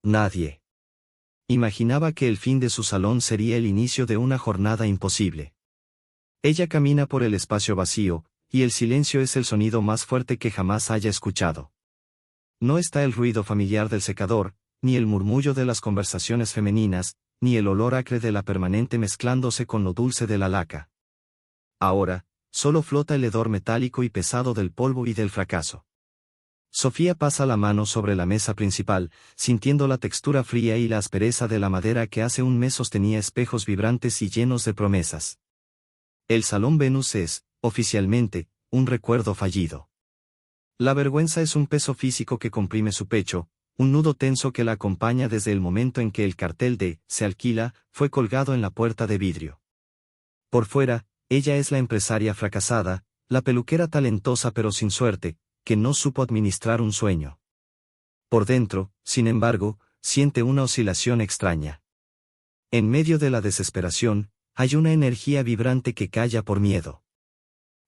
Nadie imaginaba que el fin de su salón sería el inicio de una jornada imposible. Ella camina por el espacio vacío, y el silencio es el sonido más fuerte que jamás haya escuchado. No está el ruido familiar del secador, ni el murmullo de las conversaciones femeninas, ni el olor acre de la permanente mezclándose con lo dulce de la laca. Ahora, solo flota el hedor metálico y pesado del polvo y del fracaso. Sofía pasa la mano sobre la mesa principal, sintiendo la textura fría y la aspereza de la madera que hace un mes sostenía espejos vibrantes y llenos de promesas. El Salón Venus es, oficialmente, un recuerdo fallido. La vergüenza es un peso físico que comprime su pecho, un nudo tenso que la acompaña desde el momento en que el cartel de «Se alquila» fue colgado en la puerta de vidrio. Por fuera, ella es la empresaria fracasada, la peluquera talentosa pero sin suerte, que no supo administrar un sueño. Por dentro, sin embargo, siente una oscilación extraña. En medio de la desesperación, hay una energía vibrante que calla por miedo.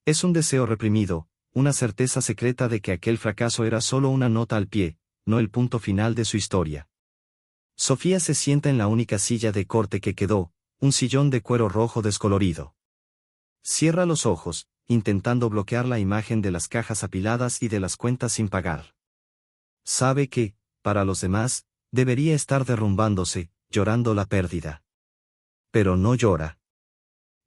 Es un deseo reprimido, una certeza secreta de que aquel fracaso era solo una nota al pie, no el punto final de su historia. Sofía se sienta en la única silla de corte que quedó, un sillón de cuero rojo descolorido. Cierra los ojos, intentando bloquear la imagen de las cajas apiladas y de las cuentas sin pagar. Sabe que, para los demás, debería estar derrumbándose, llorando la pérdida. Pero no llora.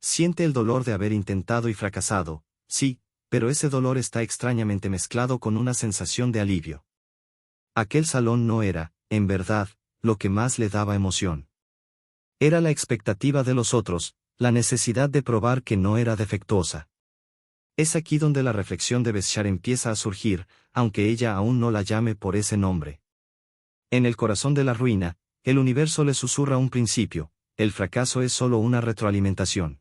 Siente el dolor de haber intentado y fracasado, sí, pero ese dolor está extrañamente mezclado con una sensación de alivio. Aquel salón no era, en verdad, lo que más le daba emoción. Era la expectativa de los otros, la necesidad de probar que no era defectuosa. Es aquí donde la reflexión de Beshar empieza a surgir, aunque ella aún no la llame por ese nombre. En el corazón de la ruina, el universo le susurra un principio: el fracaso es solo una retroalimentación.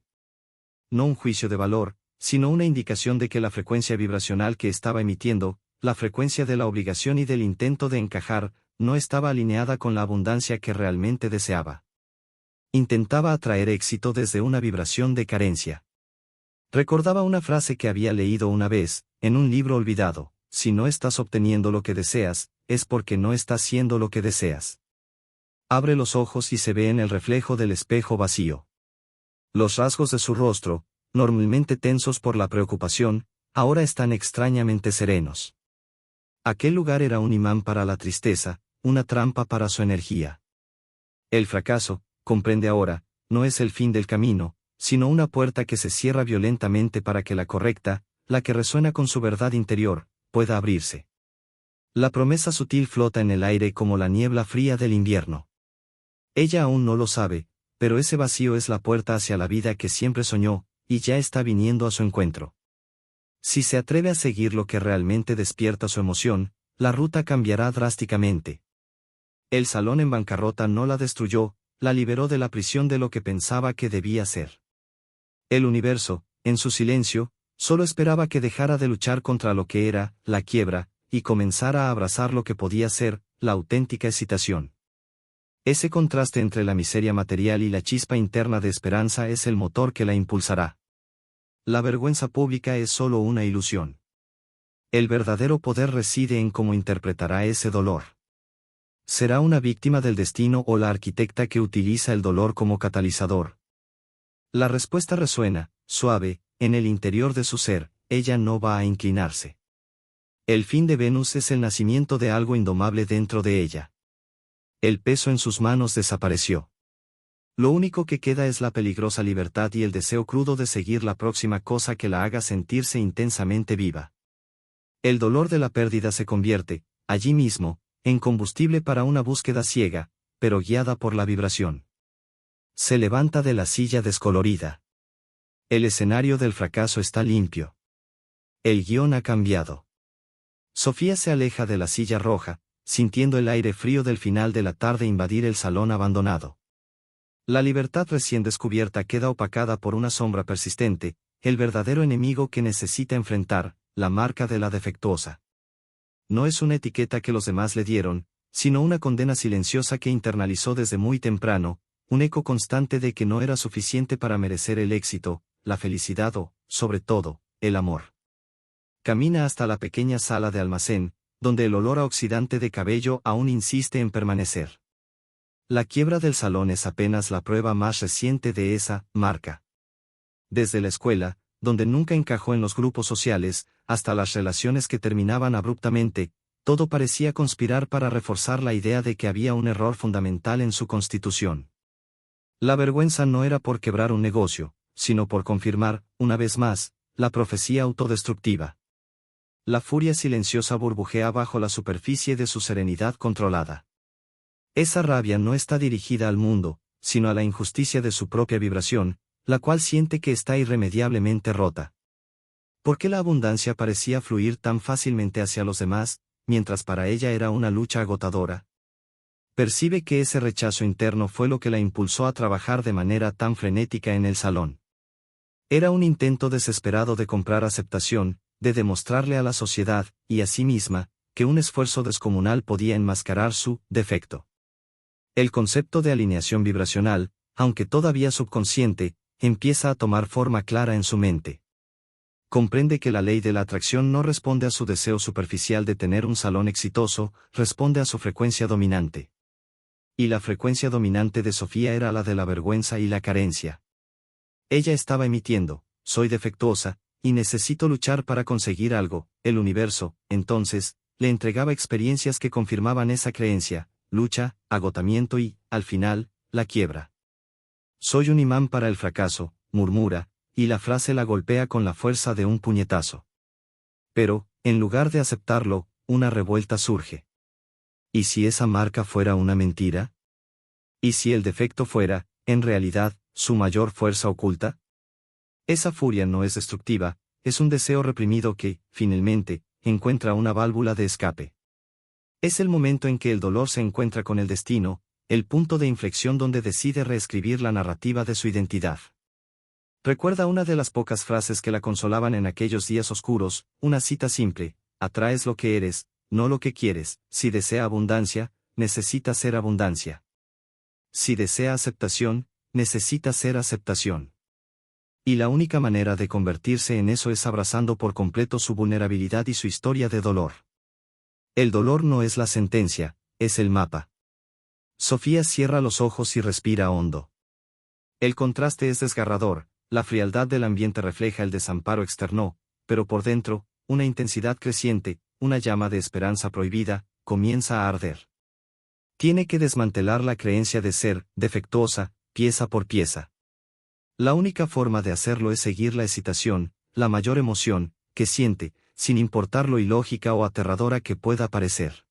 No un juicio de valor, sino una indicación de que la frecuencia vibracional que estaba emitiendo, la frecuencia de la obligación y del intento de encajar, no estaba alineada con la abundancia que realmente deseaba. Intentaba atraer éxito desde una vibración de carencia. Recordaba una frase que había leído una vez, en un libro olvidado: si no estás obteniendo lo que deseas, es porque no estás siendo lo que deseas. Abre los ojos y se ve en el reflejo del espejo vacío. Los rasgos de su rostro, normalmente tensos por la preocupación, ahora están extrañamente serenos. Aquel lugar era un imán para la tristeza, una trampa para su energía. El fracaso, comprende ahora, no es el fin del camino, sino una puerta que se cierra violentamente para que la correcta, la que resuena con su verdad interior, pueda abrirse. La promesa sutil flota en el aire como la niebla fría del invierno. Ella aún no lo sabe, pero ese vacío es la puerta hacia la vida que siempre soñó, y ya está viniendo a su encuentro. Si se atreve a seguir lo que realmente despierta su emoción, la ruta cambiará drásticamente. El salón en bancarrota no la destruyó, la liberó de la prisión de lo que pensaba que debía ser. El universo, en su silencio, solo esperaba que dejara de luchar contra lo que era, la quiebra, y comenzara a abrazar lo que podía ser, la auténtica excitación. Ese contraste entre la miseria material y la chispa interna de esperanza es el motor que la impulsará. La vergüenza pública es solo una ilusión. El verdadero poder reside en cómo interpretará ese dolor. ¿Será una víctima del destino o la arquitecta que utiliza el dolor como catalizador? La respuesta resuena, suave, en el interior de su ser: ella no va a inclinarse. El fin de Venus es el nacimiento de algo indomable dentro de ella. El peso en sus manos desapareció. Lo único que queda es la peligrosa libertad y el deseo crudo de seguir la próxima cosa que la haga sentirse intensamente viva. El dolor de la pérdida se convierte, allí mismo, en combustible para una búsqueda ciega, pero guiada por la vibración. Se levanta de la silla descolorida. El escenario del fracaso está limpio. El guión ha cambiado. Sofía se aleja de la silla roja, sintiendo el aire frío del final de la tarde invadir el salón abandonado. La libertad recién descubierta queda opacada por una sombra persistente, el verdadero enemigo que necesita enfrentar, la marca de la defectuosa. No es una etiqueta que los demás le dieron, sino una condena silenciosa que internalizó desde muy temprano, un eco constante de que no era suficiente para merecer el éxito, la felicidad o, sobre todo, el amor. Camina hasta la pequeña sala de almacén, donde el olor a oxidante de cabello aún insiste en permanecer. La quiebra del salón es apenas la prueba más reciente de esa marca. Desde la escuela, donde nunca encajó en los grupos sociales, hasta las relaciones que terminaban abruptamente, todo parecía conspirar para reforzar la idea de que había un error fundamental en su constitución. La vergüenza no era por quebrar un negocio, sino por confirmar, una vez más, la profecía autodestructiva. La furia silenciosa burbujea bajo la superficie de su serenidad controlada. Esa rabia no está dirigida al mundo, sino a la injusticia de su propia vibración, la cual siente que está irremediablemente rota. ¿Por qué la abundancia parecía fluir tan fácilmente hacia los demás, mientras para ella era una lucha agotadora? Percibe que ese rechazo interno fue lo que la impulsó a trabajar de manera tan frenética en el salón. Era un intento desesperado de comprar aceptación, de demostrarle a la sociedad, y a sí misma, que un esfuerzo descomunal podía enmascarar su defecto. El concepto de alineación vibracional, aunque todavía subconsciente, empieza a tomar forma clara en su mente. Comprende que la ley de la atracción no responde a su deseo superficial de tener un salón exitoso, responde a su frecuencia dominante. Y la frecuencia dominante de Sofía era la de la vergüenza y la carencia. Ella estaba emitiendo, soy defectuosa, y necesito luchar para conseguir algo. El universo, entonces, le entregaba experiencias que confirmaban esa creencia, lucha, agotamiento y, al final, la quiebra. Soy un imán para el fracaso, murmura, y la frase la golpea con la fuerza de un puñetazo. Pero, en lugar de aceptarlo, una revuelta surge. ¿Y si esa marca fuera una mentira? ¿Y si el defecto fuera, en realidad, su mayor fuerza oculta? Esa furia no es destructiva, es un deseo reprimido que, finalmente, encuentra una válvula de escape. Es el momento en que el dolor se encuentra con el destino, el punto de inflexión donde decide reescribir la narrativa de su identidad. Recuerda una de las pocas frases que la consolaban en aquellos días oscuros, una cita simple: atraes lo que eres, no lo que quieres. Si desea abundancia, necesita ser abundancia. Si desea aceptación, necesita ser aceptación. Y la única manera de convertirse en eso es abrazando por completo su vulnerabilidad y su historia de dolor. El dolor no es la sentencia, es el mapa. Sofía cierra los ojos y respira hondo. El contraste es desgarrador, la frialdad del ambiente refleja el desamparo externo, pero por dentro, una intensidad creciente, una llama de esperanza prohibida, comienza a arder. Tiene que desmantelar la creencia de ser defectuosa, pieza por pieza. La única forma de hacerlo es seguir la excitación, la mayor emoción, que siente, sin importar lo ilógica o aterradora que pueda parecer.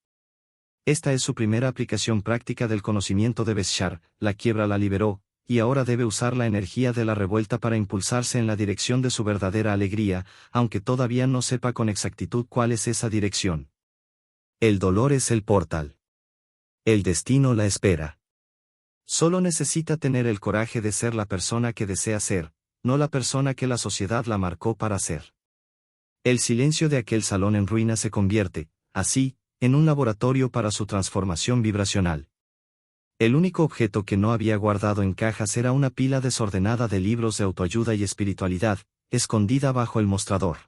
Esta es su primera aplicación práctica del conocimiento de Beshar, la quiebra la liberó, y ahora debe usar la energía de la revuelta para impulsarse en la dirección de su verdadera alegría, aunque todavía no sepa con exactitud cuál es esa dirección. El dolor es el portal. El destino la espera. Solo necesita tener el coraje de ser la persona que desea ser, no la persona que la sociedad la marcó para ser. El silencio de aquel salón en ruinas se convierte, así, en un laboratorio para su transformación vibracional. El único objeto que no había guardado en cajas era una pila desordenada de libros de autoayuda y espiritualidad, escondida bajo el mostrador.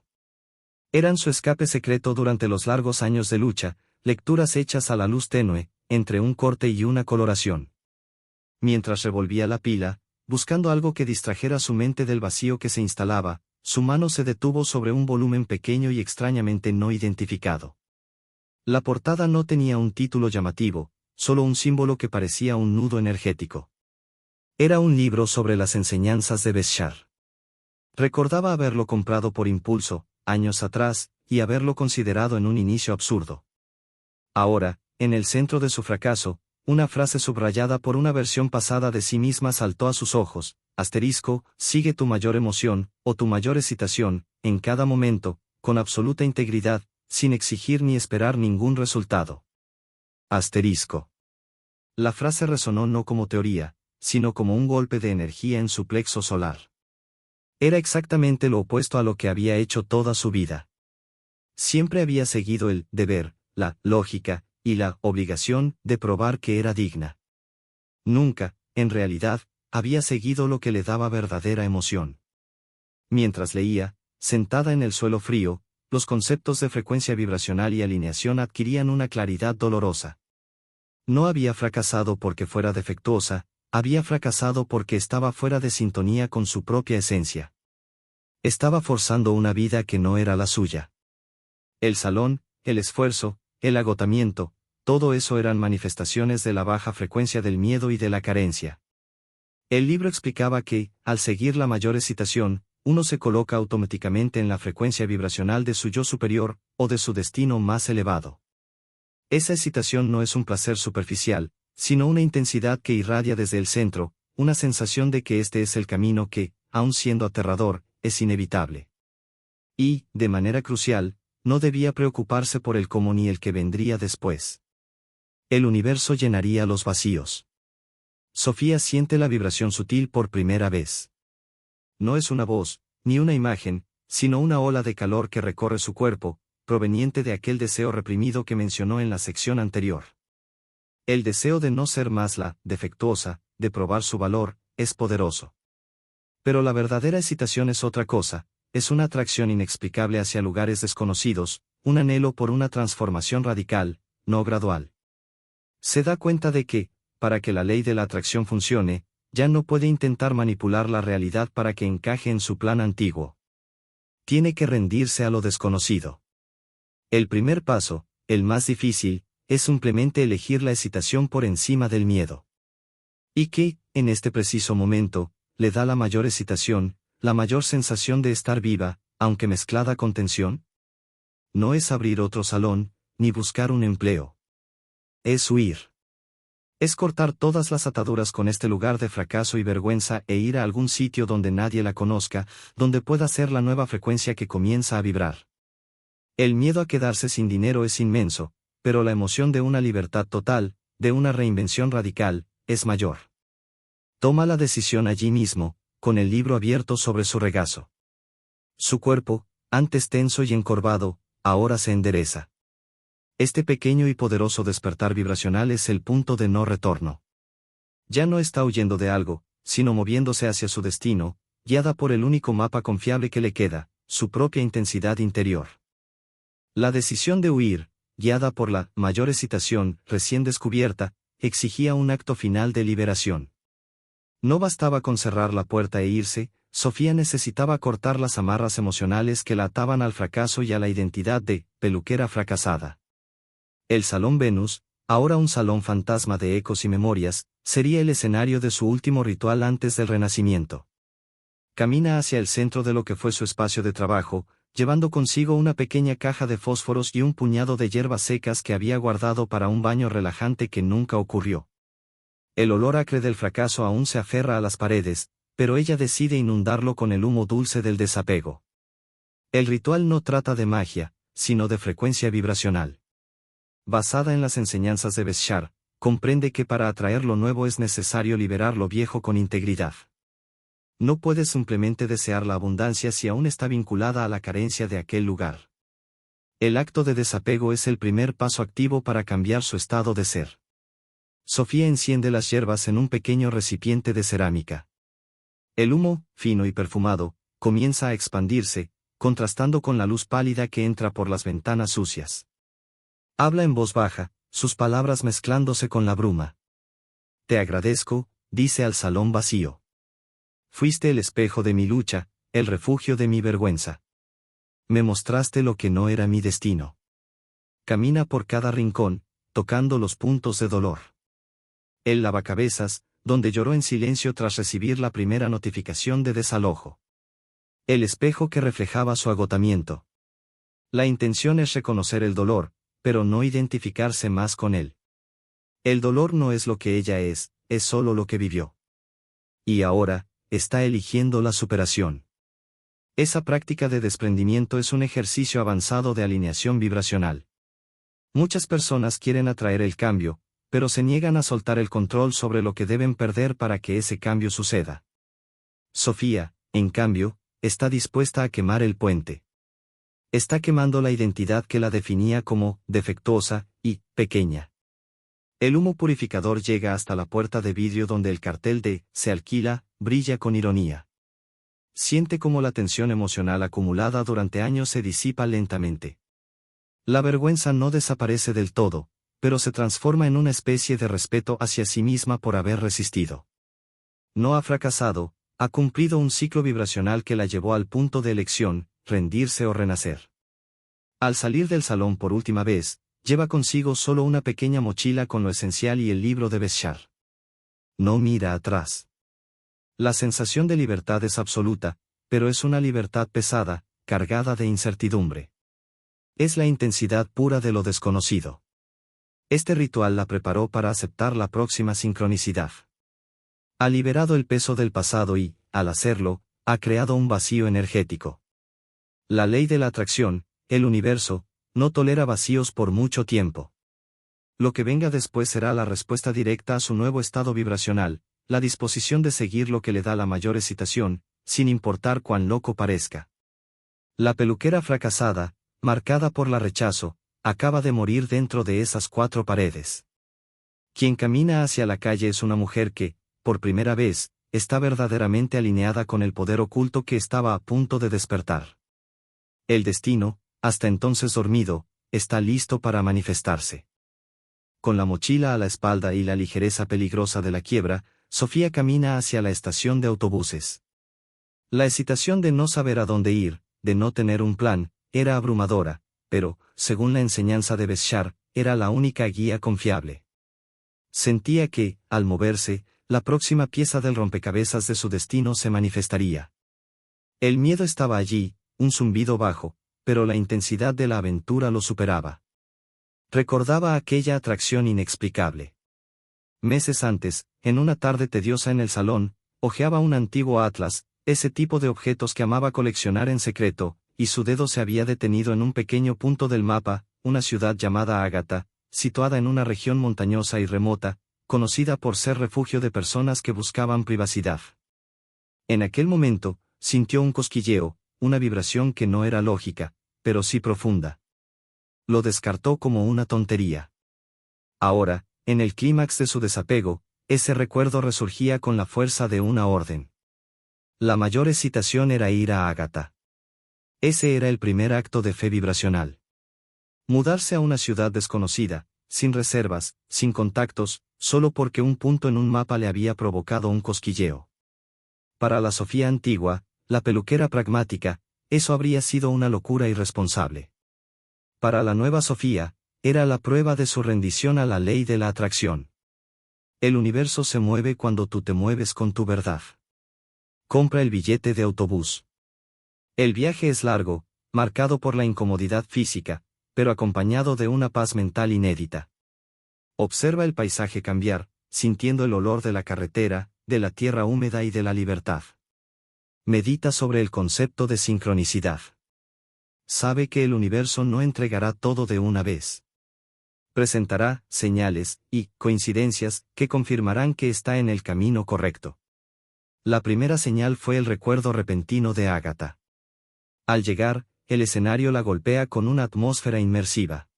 Eran su escape secreto durante los largos años de lucha, lecturas hechas a la luz tenue, entre un corte y una coloración. Mientras revolvía la pila, buscando algo que distrajera su mente del vacío que se instalaba, su mano se detuvo sobre un volumen pequeño y extrañamente no identificado. La portada no tenía un título llamativo, solo un símbolo que parecía un nudo energético. Era un libro sobre las enseñanzas de Beshar. Recordaba haberlo comprado por impulso, años atrás, y haberlo considerado en un inicio absurdo. Ahora, en el centro de su fracaso, una frase subrayada por una versión pasada de sí misma saltó a sus ojos: asterisco, sigue tu mayor emoción, o tu mayor excitación, en cada momento, con absoluta integridad, sin exigir ni esperar ningún resultado. Asterisco. La frase resonó no como teoría, sino como un golpe de energía en su plexo solar. Era exactamente lo opuesto a lo que había hecho toda su vida. Siempre había seguido el deber, la lógica, y la obligación de probar que era digna. Nunca, en realidad, había seguido lo que le daba verdadera emoción. Mientras leía, sentada en el suelo frío, los conceptos de frecuencia vibracional y alineación adquirían una claridad dolorosa. No había fracasado porque fuera defectuosa, había fracasado porque estaba fuera de sintonía con su propia esencia. Estaba forzando una vida que no era la suya. El salón, el esfuerzo, el agotamiento, todo eso eran manifestaciones de la baja frecuencia del miedo y de la carencia. El libro explicaba que, al seguir la mayor excitación, uno se coloca automáticamente en la frecuencia vibracional de su yo superior, o de su destino más elevado. Esa excitación no es un placer superficial, sino una intensidad que irradia desde el centro, una sensación de que este es el camino que, aun siendo aterrador, es inevitable. Y, de manera crucial, no debía preocuparse por el cómo ni el que vendría después. El universo llenaría los vacíos. Sofía siente la vibración sutil por primera vez. No es una voz, ni una imagen, sino una ola de calor que recorre su cuerpo, proveniente de aquel deseo reprimido que mencionó en la sección anterior. El deseo de no ser más la defectuosa, de probar su valor, es poderoso. Pero la verdadera excitación es otra cosa, es una atracción inexplicable hacia lugares desconocidos, un anhelo por una transformación radical, no gradual. Se da cuenta de que, para que la ley de la atracción funcione, ya no puede intentar manipular la realidad para que encaje en su plan antiguo. Tiene que rendirse a lo desconocido. El primer paso, el más difícil, es simplemente elegir la excitación por encima del miedo. Y que, en este preciso momento, le da la mayor excitación, la mayor sensación de estar viva, aunque mezclada con tensión. No es abrir otro salón, ni buscar un empleo. Es huir. Es cortar todas las ataduras con este lugar de fracaso y vergüenza e ir a algún sitio donde nadie la conozca, donde pueda ser la nueva frecuencia que comienza a vibrar. El miedo a quedarse sin dinero es inmenso, pero la emoción de una libertad total, de una reinvención radical, es mayor. Toma la decisión allí mismo, con el libro abierto sobre su regazo. Su cuerpo, antes tenso y encorvado, ahora se endereza. Este pequeño y poderoso despertar vibracional es el punto de no retorno. Ya no está huyendo de algo, sino moviéndose hacia su destino, guiada por el único mapa confiable que le queda, su propia intensidad interior. La decisión de huir, guiada por la mayor excitación recién descubierta, exigía un acto final de liberación. No bastaba con cerrar la puerta e irse, Sofía necesitaba cortar las amarras emocionales que la ataban al fracaso y a la identidad de peluquera fracasada. El Salón Venus, ahora un salón fantasma de ecos y memorias, sería el escenario de su último ritual antes del renacimiento. Camina hacia el centro de lo que fue su espacio de trabajo, llevando consigo una pequeña caja de fósforos y un puñado de hierbas secas que había guardado para un baño relajante que nunca ocurrió. El olor acre del fracaso aún se aferra a las paredes, pero ella decide inundarlo con el humo dulce del desapego. El ritual no trata de magia, sino de frecuencia vibracional. Basada en las enseñanzas de Beshar, comprende que para atraer lo nuevo es necesario liberar lo viejo con integridad. No puedes simplemente desear la abundancia si aún está vinculada a la carencia de aquel lugar. El acto de desapego es el primer paso activo para cambiar su estado de ser. Sofía enciende las hierbas en un pequeño recipiente de cerámica. El humo, fino y perfumado, comienza a expandirse, contrastando con la luz pálida que entra por las ventanas sucias. Habla en voz baja, sus palabras mezclándose con la bruma. Te agradezco, dice al salón vacío. Fuiste el espejo de mi lucha, el refugio de mi vergüenza. Me mostraste lo que no era mi destino. Camina por cada rincón, tocando los puntos de dolor. El lavacabezas, donde lloró en silencio tras recibir la primera notificación de desalojo. El espejo que reflejaba su agotamiento. La intención es reconocer el dolor, pero no identificarse más con él. El dolor no es lo que ella es solo lo que vivió. Y ahora, está eligiendo la superación. Esa práctica de desprendimiento es un ejercicio avanzado de alineación vibracional. Muchas personas quieren atraer el cambio, pero se niegan a soltar el control sobre lo que deben perder para que ese cambio suceda. Sofía, en cambio, está dispuesta a quemar el puente. Está quemando la identidad que la definía como defectuosa y pequeña. El humo purificador llega hasta la puerta de vidrio donde el cartel de «Se alquila» brilla con ironía. Siente cómo la tensión emocional acumulada durante años se disipa lentamente. La vergüenza no desaparece del todo, pero se transforma en una especie de respeto hacia sí misma por haber resistido. No ha fracasado, ha cumplido un ciclo vibracional que la llevó al punto de elección, rendirse o renacer. Al salir del salón por última vez, lleva consigo solo una pequeña mochila con lo esencial y el libro de Beshar. No mira atrás. La sensación de libertad es absoluta, pero es una libertad pesada, cargada de incertidumbre. Es la intensidad pura de lo desconocido. Este ritual la preparó para aceptar la próxima sincronicidad. Ha liberado el peso del pasado y, al hacerlo, ha creado un vacío energético. La ley de la atracción, el universo, no tolera vacíos por mucho tiempo. Lo que venga después será la respuesta directa a su nuevo estado vibracional, la disposición de seguir lo que le da la mayor excitación, sin importar cuán loco parezca. La peluquera fracasada, marcada por la rechazo, acaba de morir dentro de esas 4 paredes. Quien camina hacia la calle es una mujer que, por primera vez, está verdaderamente alineada con el poder oculto que estaba a punto de despertar. El destino, hasta entonces dormido, está listo para manifestarse. Con la mochila a la espalda y la ligereza peligrosa de la quiebra, Sofía camina hacia la estación de autobuses. La excitación de no saber a dónde ir, de no tener un plan, era abrumadora, pero, según la enseñanza de Beshar, era la única guía confiable. Sentía que, al moverse, la próxima pieza del rompecabezas de su destino se manifestaría. El miedo estaba allí, un zumbido bajo, pero la intensidad de la aventura lo superaba. Recordaba aquella atracción inexplicable. Meses antes, en una tarde tediosa en el salón, hojeaba un antiguo atlas, ese tipo de objetos que amaba coleccionar en secreto, y su dedo se había detenido en un pequeño punto del mapa, una ciudad llamada Ágata, situada en una región montañosa y remota, conocida por ser refugio de personas que buscaban privacidad. En aquel momento, sintió un cosquilleo, una vibración que no era lógica, pero sí profunda. Lo descartó como una tontería. Ahora, en el clímax de su desapego, ese recuerdo resurgía con la fuerza de una orden. La mayor excitación era ir a Ágata. Ese era el primer acto de fe vibracional. Mudarse a una ciudad desconocida, sin reservas, sin contactos, solo porque un punto en un mapa le había provocado un cosquilleo. Para la Sofía antigua, la peluquera pragmática, eso habría sido una locura irresponsable. Para la nueva Sofía, era la prueba de su rendición a la ley de la atracción. El universo se mueve cuando tú te mueves con tu verdad. Compra el billete de autobús. El viaje es largo, marcado por la incomodidad física, pero acompañado de una paz mental inédita. Observa el paisaje cambiar, sintiendo el olor de la carretera, de la tierra húmeda y de la libertad. Medita sobre el concepto de sincronicidad. Sabe que el universo no entregará todo de una vez. Presentará señales y coincidencias que confirmarán que está en el camino correcto. La primera señal fue el recuerdo repentino de Ágata. Al llegar, el escenario la golpea con una atmósfera inmersiva.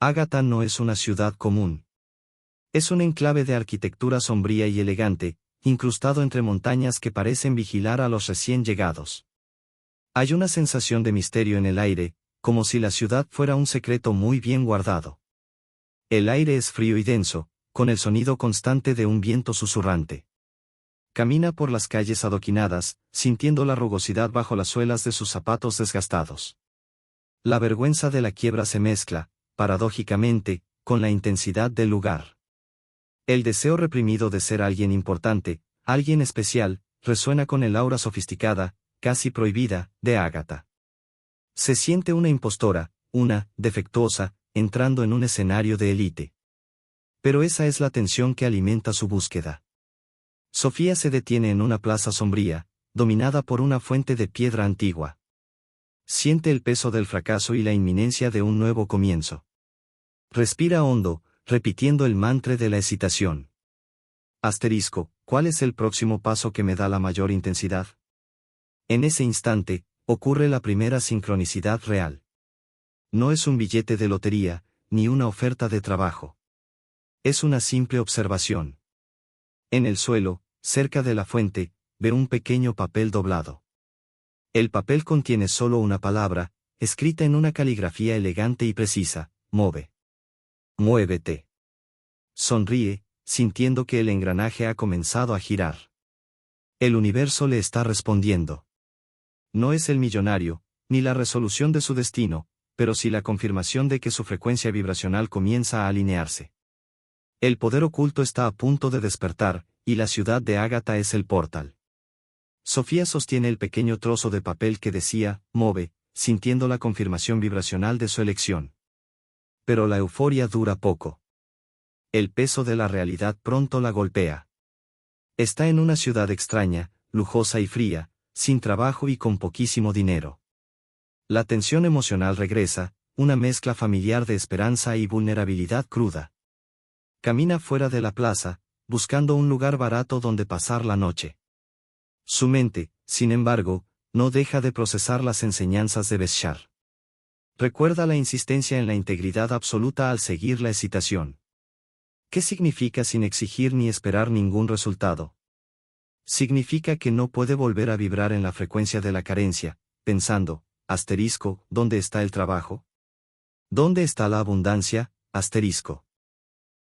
Ágata no es una ciudad común. Es un enclave de arquitectura sombría y elegante, incrustado entre montañas que parecen vigilar a los recién llegados. Hay una sensación de misterio en el aire, como si la ciudad fuera un secreto muy bien guardado. El aire es frío y denso, con el sonido constante de un viento susurrante. Camina por las calles adoquinadas, sintiendo la rugosidad bajo las suelas de sus zapatos desgastados. La vergüenza de la quiebra se mezcla, paradójicamente, con la intensidad del lugar. El deseo reprimido de ser alguien importante, alguien especial, resuena con el aura sofisticada, casi prohibida, de Ágata. Se siente una impostora, una defectuosa, entrando en un escenario de élite. Pero esa es la tensión que alimenta su búsqueda. Sofía se detiene en una plaza sombría, dominada por una fuente de piedra antigua. Siente el peso del fracaso y la inminencia de un nuevo comienzo. Respira hondo, repitiendo el mantra de la excitación. Asterisco, ¿cuál es el próximo paso que me da la mayor intensidad? En ese instante, ocurre la primera sincronicidad real. No es un billete de lotería, ni una oferta de trabajo. Es una simple observación. En el suelo, cerca de la fuente, ve un pequeño papel doblado. El papel contiene solo una palabra, escrita en una caligrafía elegante y precisa: move. Muévete. Sonríe, sintiendo que el engranaje ha comenzado a girar. El universo le está respondiendo. No es el millonario, ni la resolución de su destino, pero sí la confirmación de que su frecuencia vibracional comienza a alinearse. El poder oculto está a punto de despertar, y la ciudad de Ágata es el portal. Sofía sostiene el pequeño trozo de papel que decía, move, sintiendo la confirmación vibracional de su elección. Pero la euforia dura poco. El peso de la realidad pronto la golpea. Está en una ciudad extraña, lujosa y fría, sin trabajo y con poquísimo dinero. La tensión emocional regresa, una mezcla familiar de esperanza y vulnerabilidad cruda. Camina fuera de la plaza, buscando un lugar barato donde pasar la noche. Su mente, sin embargo, no deja de procesar las enseñanzas de Beshar. Recuerda la insistencia en la integridad absoluta al seguir la excitación. ¿Qué significa sin exigir ni esperar ningún resultado? Significa que no puede volver a vibrar en la frecuencia de la carencia, pensando, asterisco, ¿dónde está el trabajo? ¿Dónde está la abundancia? Asterisco.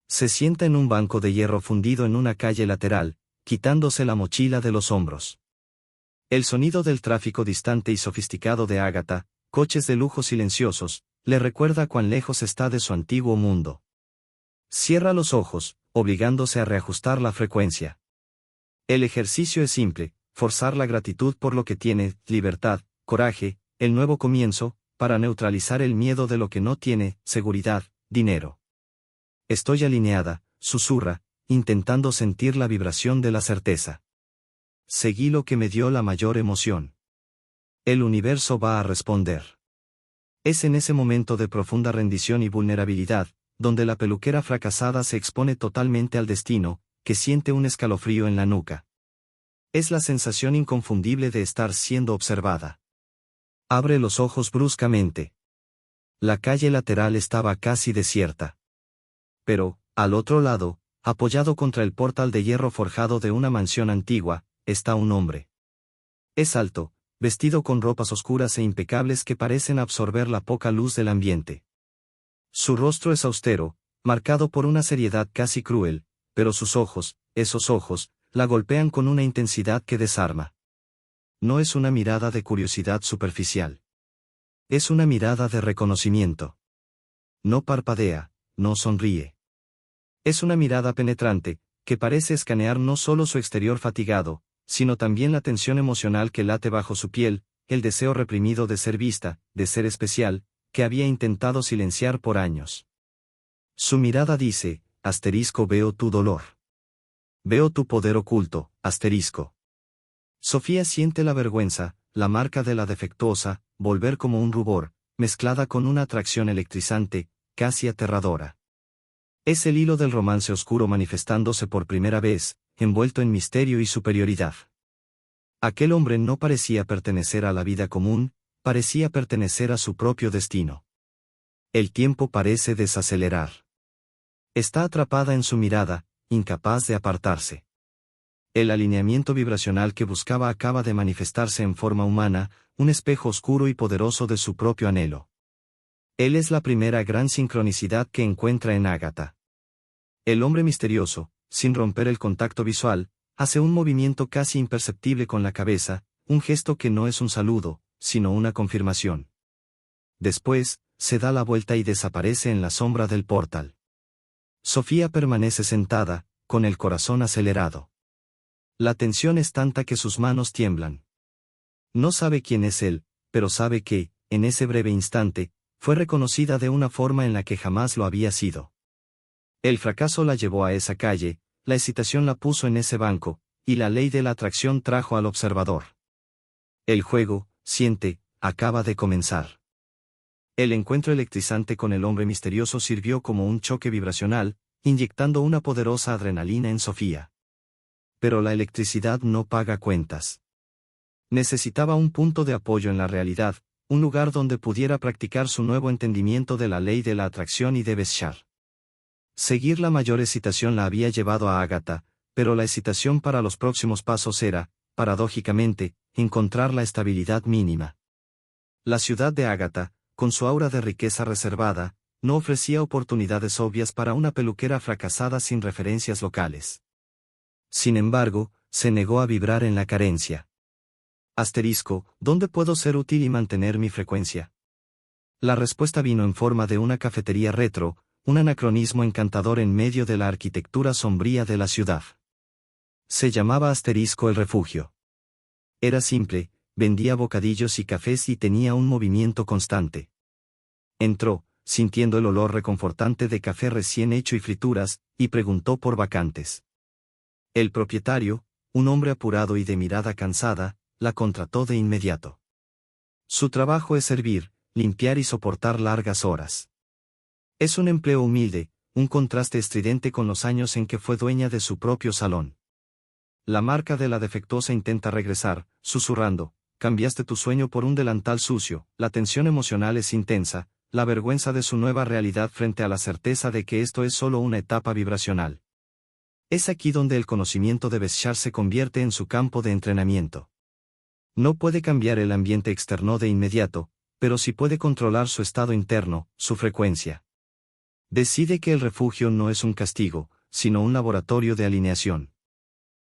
Se sienta en un banco de hierro fundido en una calle lateral, quitándose la mochila de los hombros. El sonido del tráfico distante y sofisticado de Ágata, coches de lujo silenciosos, le recuerda cuán lejos está de su antiguo mundo. Cierra los ojos, obligándose a reajustar la frecuencia. El ejercicio es simple: forzar la gratitud por lo que tiene, libertad, coraje, el nuevo comienzo, para neutralizar el miedo de lo que no tiene, seguridad, dinero. Estoy alineada, susurra, intentando sentir la vibración de la certeza. Seguí lo que me dio la mayor emoción. El universo va a responder. Es en ese momento de profunda rendición y vulnerabilidad, donde la peluquera fracasada se expone totalmente al destino, que siente un escalofrío en la nuca. Es la sensación inconfundible de estar siendo observada. Abre los ojos bruscamente. La calle lateral estaba casi desierta. Pero, al otro lado, apoyado contra el portal de hierro forjado de una mansión antigua, está un hombre. Es alto, vestido con ropas oscuras e impecables que parecen absorber la poca luz del ambiente. Su rostro es austero, marcado por una seriedad casi cruel, pero sus ojos, esos ojos, la golpean con una intensidad que desarma. No es una mirada de curiosidad superficial. Es una mirada de reconocimiento. No parpadea, no sonríe. Es una mirada penetrante, que parece escanear no solo su exterior fatigado, sino también la tensión emocional que late bajo su piel, el deseo reprimido de ser vista, de ser especial, que había intentado silenciar por años. Su mirada dice, asterisco, veo tu dolor. Veo tu poder oculto, asterisco. Sofía siente la vergüenza, la marca de la defectuosa, volver como un rubor, mezclada con una atracción electrizante, casi aterradora. Es el hilo del romance oscuro manifestándose por primera vez, envuelto en misterio y superioridad. Aquel hombre no parecía pertenecer a la vida común, parecía pertenecer a su propio destino. El tiempo parece desacelerar. Está atrapada en su mirada, incapaz de apartarse. El alineamiento vibracional que buscaba acaba de manifestarse en forma humana, un espejo oscuro y poderoso de su propio anhelo. Él es la primera gran sincronicidad que encuentra en Ágata. El hombre misterioso, sin romper el contacto visual, hace un movimiento casi imperceptible con la cabeza, un gesto que no es un saludo, sino una confirmación. Después, se da la vuelta y desaparece en la sombra del portal. Sofía permanece sentada, con el corazón acelerado. La tensión es tanta que sus manos tiemblan. No sabe quién es él, pero sabe que, en ese breve instante, fue reconocida de una forma en la que jamás lo había sido. El fracaso la llevó a esa calle, la excitación la puso en ese banco, y la ley de la atracción trajo al observador. El juego, siente, acaba de comenzar. El encuentro electrizante con el hombre misterioso sirvió como un choque vibracional, inyectando una poderosa adrenalina en Sofía. Pero la electricidad no paga cuentas. Necesitaba un punto de apoyo en la realidad, un lugar donde pudiera practicar su nuevo entendimiento de la ley de la atracción y de Beshar. Seguir la mayor excitación la había llevado a Ágata, pero la excitación para los próximos pasos era, paradójicamente, encontrar la estabilidad mínima. La ciudad de Ágata, con su aura de riqueza reservada, no ofrecía oportunidades obvias para una peluquera fracasada sin referencias locales. Sin embargo, se negó a vibrar en la carencia. ¿Dónde puedo ser útil y mantener mi frecuencia? La respuesta vino en forma de una cafetería retro, un anacronismo encantador en medio de la arquitectura sombría de la ciudad. Se llamaba el refugio. Era simple, vendía bocadillos y cafés y tenía un movimiento constante. Entró, sintiendo el olor reconfortante de café recién hecho y frituras, y preguntó por vacantes. El propietario, un hombre apurado y de mirada cansada, la contrató de inmediato. Su trabajo es servir, limpiar y soportar largas horas. Es un empleo humilde, un contraste estridente con los años en que fue dueña de su propio salón. La marca de la defectuosa intenta regresar, susurrando, cambiaste tu sueño por un delantal sucio, la tensión emocional es intensa, la vergüenza de su nueva realidad frente a la certeza de que esto es solo una etapa vibracional. Es aquí donde el conocimiento de Beshar se convierte en su campo de entrenamiento. No puede cambiar el ambiente externo de inmediato, pero sí puede controlar su estado interno, su frecuencia. Decide que el refugio no es un castigo, sino un laboratorio de alineación.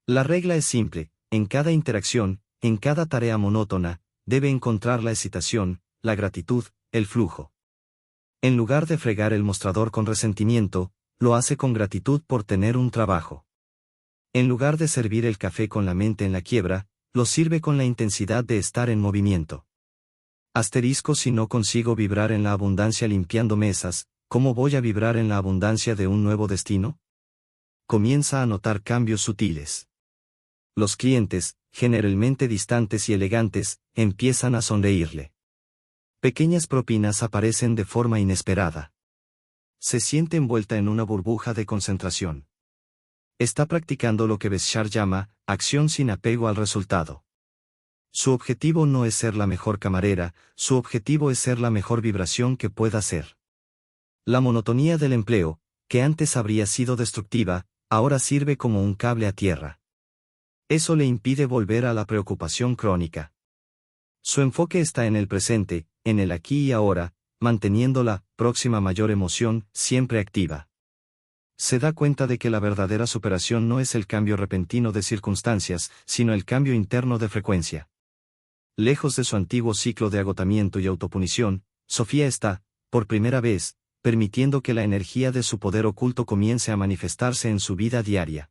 La regla es simple, en cada interacción, en cada tarea monótona, debe encontrar la excitación, la gratitud, el flujo. En lugar de fregar el mostrador con resentimiento, lo hace con gratitud por tener un trabajo. En lugar de servir el café con la mente en la quiebra, lo sirve con la intensidad de estar en movimiento. Si no consigo vibrar en la abundancia limpiando mesas, ¿cómo voy a vibrar en la abundancia de un nuevo destino? Comienza a notar cambios sutiles. Los clientes, generalmente distantes y elegantes, empiezan a sonreírle. Pequeñas propinas aparecen de forma inesperada. Se siente envuelta en una burbuja de concentración. Está practicando lo que Beshar llama, acción sin apego al resultado. Su objetivo no es ser la mejor camarera, su objetivo es ser la mejor vibración que pueda ser. La monotonía del empleo, que antes habría sido destructiva, ahora sirve como un cable a tierra. Eso le impide volver a la preocupación crónica. Su enfoque está en el presente, en el aquí y ahora, manteniendo la próxima mayor emoción siempre activa. Se da cuenta de que la verdadera superación no es el cambio repentino de circunstancias, sino el cambio interno de frecuencia. Lejos de su antiguo ciclo de agotamiento y autopunición, Sofía está, por primera vez, permitiendo que la energía de su poder oculto comience a manifestarse en su vida diaria.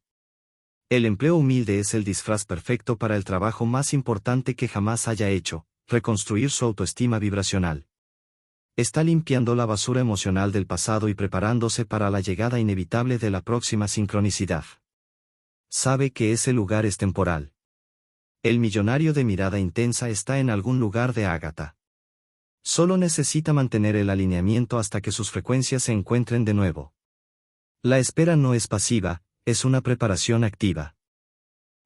El empleo humilde es el disfraz perfecto para el trabajo más importante que jamás haya hecho, reconstruir su autoestima vibracional. Está limpiando la basura emocional del pasado y preparándose para la llegada inevitable de la próxima sincronicidad. Sabe que ese lugar es temporal. El millonario de mirada intensa está en algún lugar de Ágata. Solo necesita mantener el alineamiento hasta que sus frecuencias se encuentren de nuevo. La espera no es pasiva, es una preparación activa.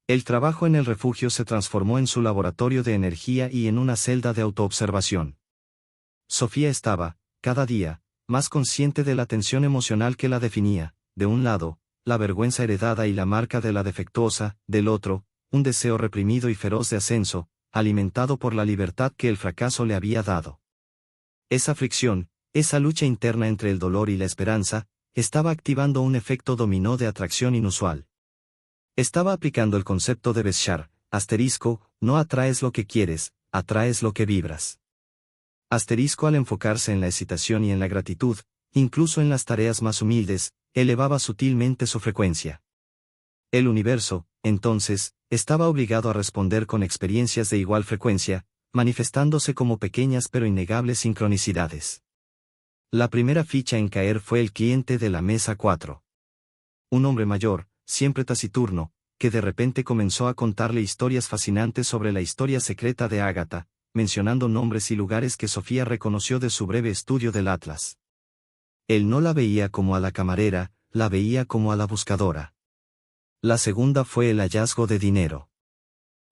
El trabajo en el refugio se transformó en su laboratorio de energía y en una celda de autoobservación. Sofía estaba, cada día, más consciente de la tensión emocional que la definía, de un lado, la vergüenza heredada y la marca de la defectuosa, del otro, un deseo reprimido y feroz de ascenso, alimentado por la libertad que el fracaso le había dado. Esa fricción, esa lucha interna entre el dolor y la esperanza, estaba activando un efecto dominó de atracción inusual. Estaba aplicando el concepto de Beshar, no atraes lo que quieres, atraes lo que vibras. Al enfocarse en la excitación y en la gratitud, incluso en las tareas más humildes, elevaba sutilmente su frecuencia. El universo, entonces, estaba obligado a responder con experiencias de igual frecuencia, manifestándose como pequeñas pero innegables sincronicidades. La primera ficha en caer fue el cliente de la mesa 4. Un hombre mayor, siempre taciturno, que de repente comenzó a contarle historias fascinantes sobre la historia secreta de Ágata, mencionando nombres y lugares que Sofía reconoció de su breve estudio del Atlas. Él no la veía como a la camarera, la veía como a la buscadora. La segunda fue el hallazgo de dinero.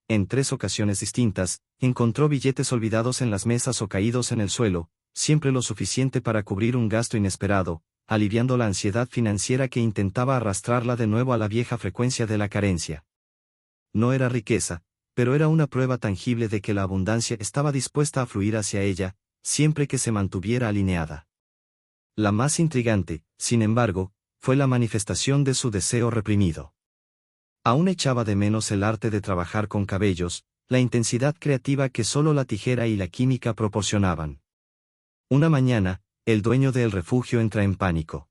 En 3 ocasiones distintas, encontró billetes olvidados en las mesas o caídos en el suelo, siempre lo suficiente para cubrir un gasto inesperado, aliviando la ansiedad financiera que intentaba arrastrarla de nuevo a la vieja frecuencia de la carencia. No era riqueza, pero era una prueba tangible de que la abundancia estaba dispuesta a fluir hacia ella, siempre que se mantuviera alineada. La más intrigante, sin embargo, fue la manifestación de su deseo reprimido. Aún echaba de menos el arte de trabajar con cabellos, la intensidad creativa que solo la tijera y la química proporcionaban. Una mañana, el dueño del refugio entra en pánico.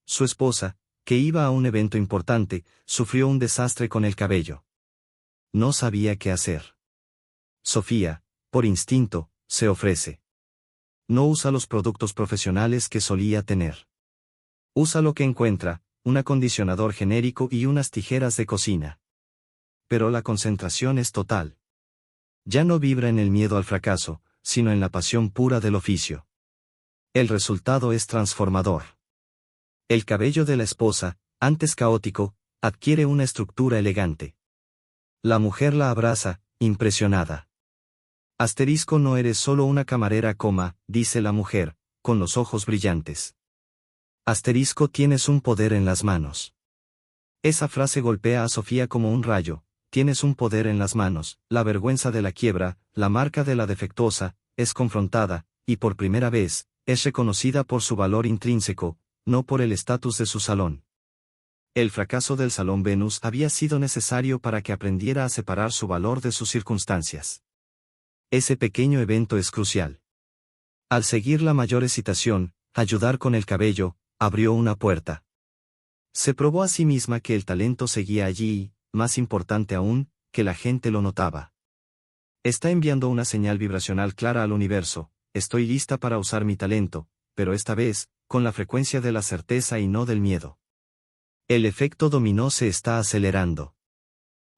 Su esposa, que iba a un evento importante, sufrió un desastre con el cabello. No sabía qué hacer. Sofía, por instinto, se ofrece. No usa los productos profesionales que solía tener. Usa lo que encuentra, un acondicionador genérico y unas tijeras de cocina. Pero la concentración es total. Ya no vibra en el miedo al fracaso, sino en la pasión pura del oficio. El resultado es transformador. El cabello de la esposa, antes caótico, adquiere una estructura elegante. La mujer la abraza, impresionada. Asterisco, no eres solo una camarera, dice la mujer, con los ojos brillantes. Asterisco, tienes un poder en las manos. Esa frase golpea a Sofía como un rayo. Tienes un poder en las manos. La vergüenza de la quiebra, la marca de la defectuosa, es confrontada, y por primera vez, es reconocida por su valor intrínseco, no por el estatus de su salón. El fracaso del Salón Venus había sido necesario para que aprendiera a separar su valor de sus circunstancias. Ese pequeño evento es crucial. Al seguir la mayor excitación, ayudar con el cabello, abrió una puerta. Se probó a sí misma que el talento seguía allí y, más importante aún, que la gente lo notaba. Está enviando una señal vibracional clara al universo: estoy lista para usar mi talento, pero esta vez, con la frecuencia de la certeza y no del miedo. El efecto dominó se está acelerando.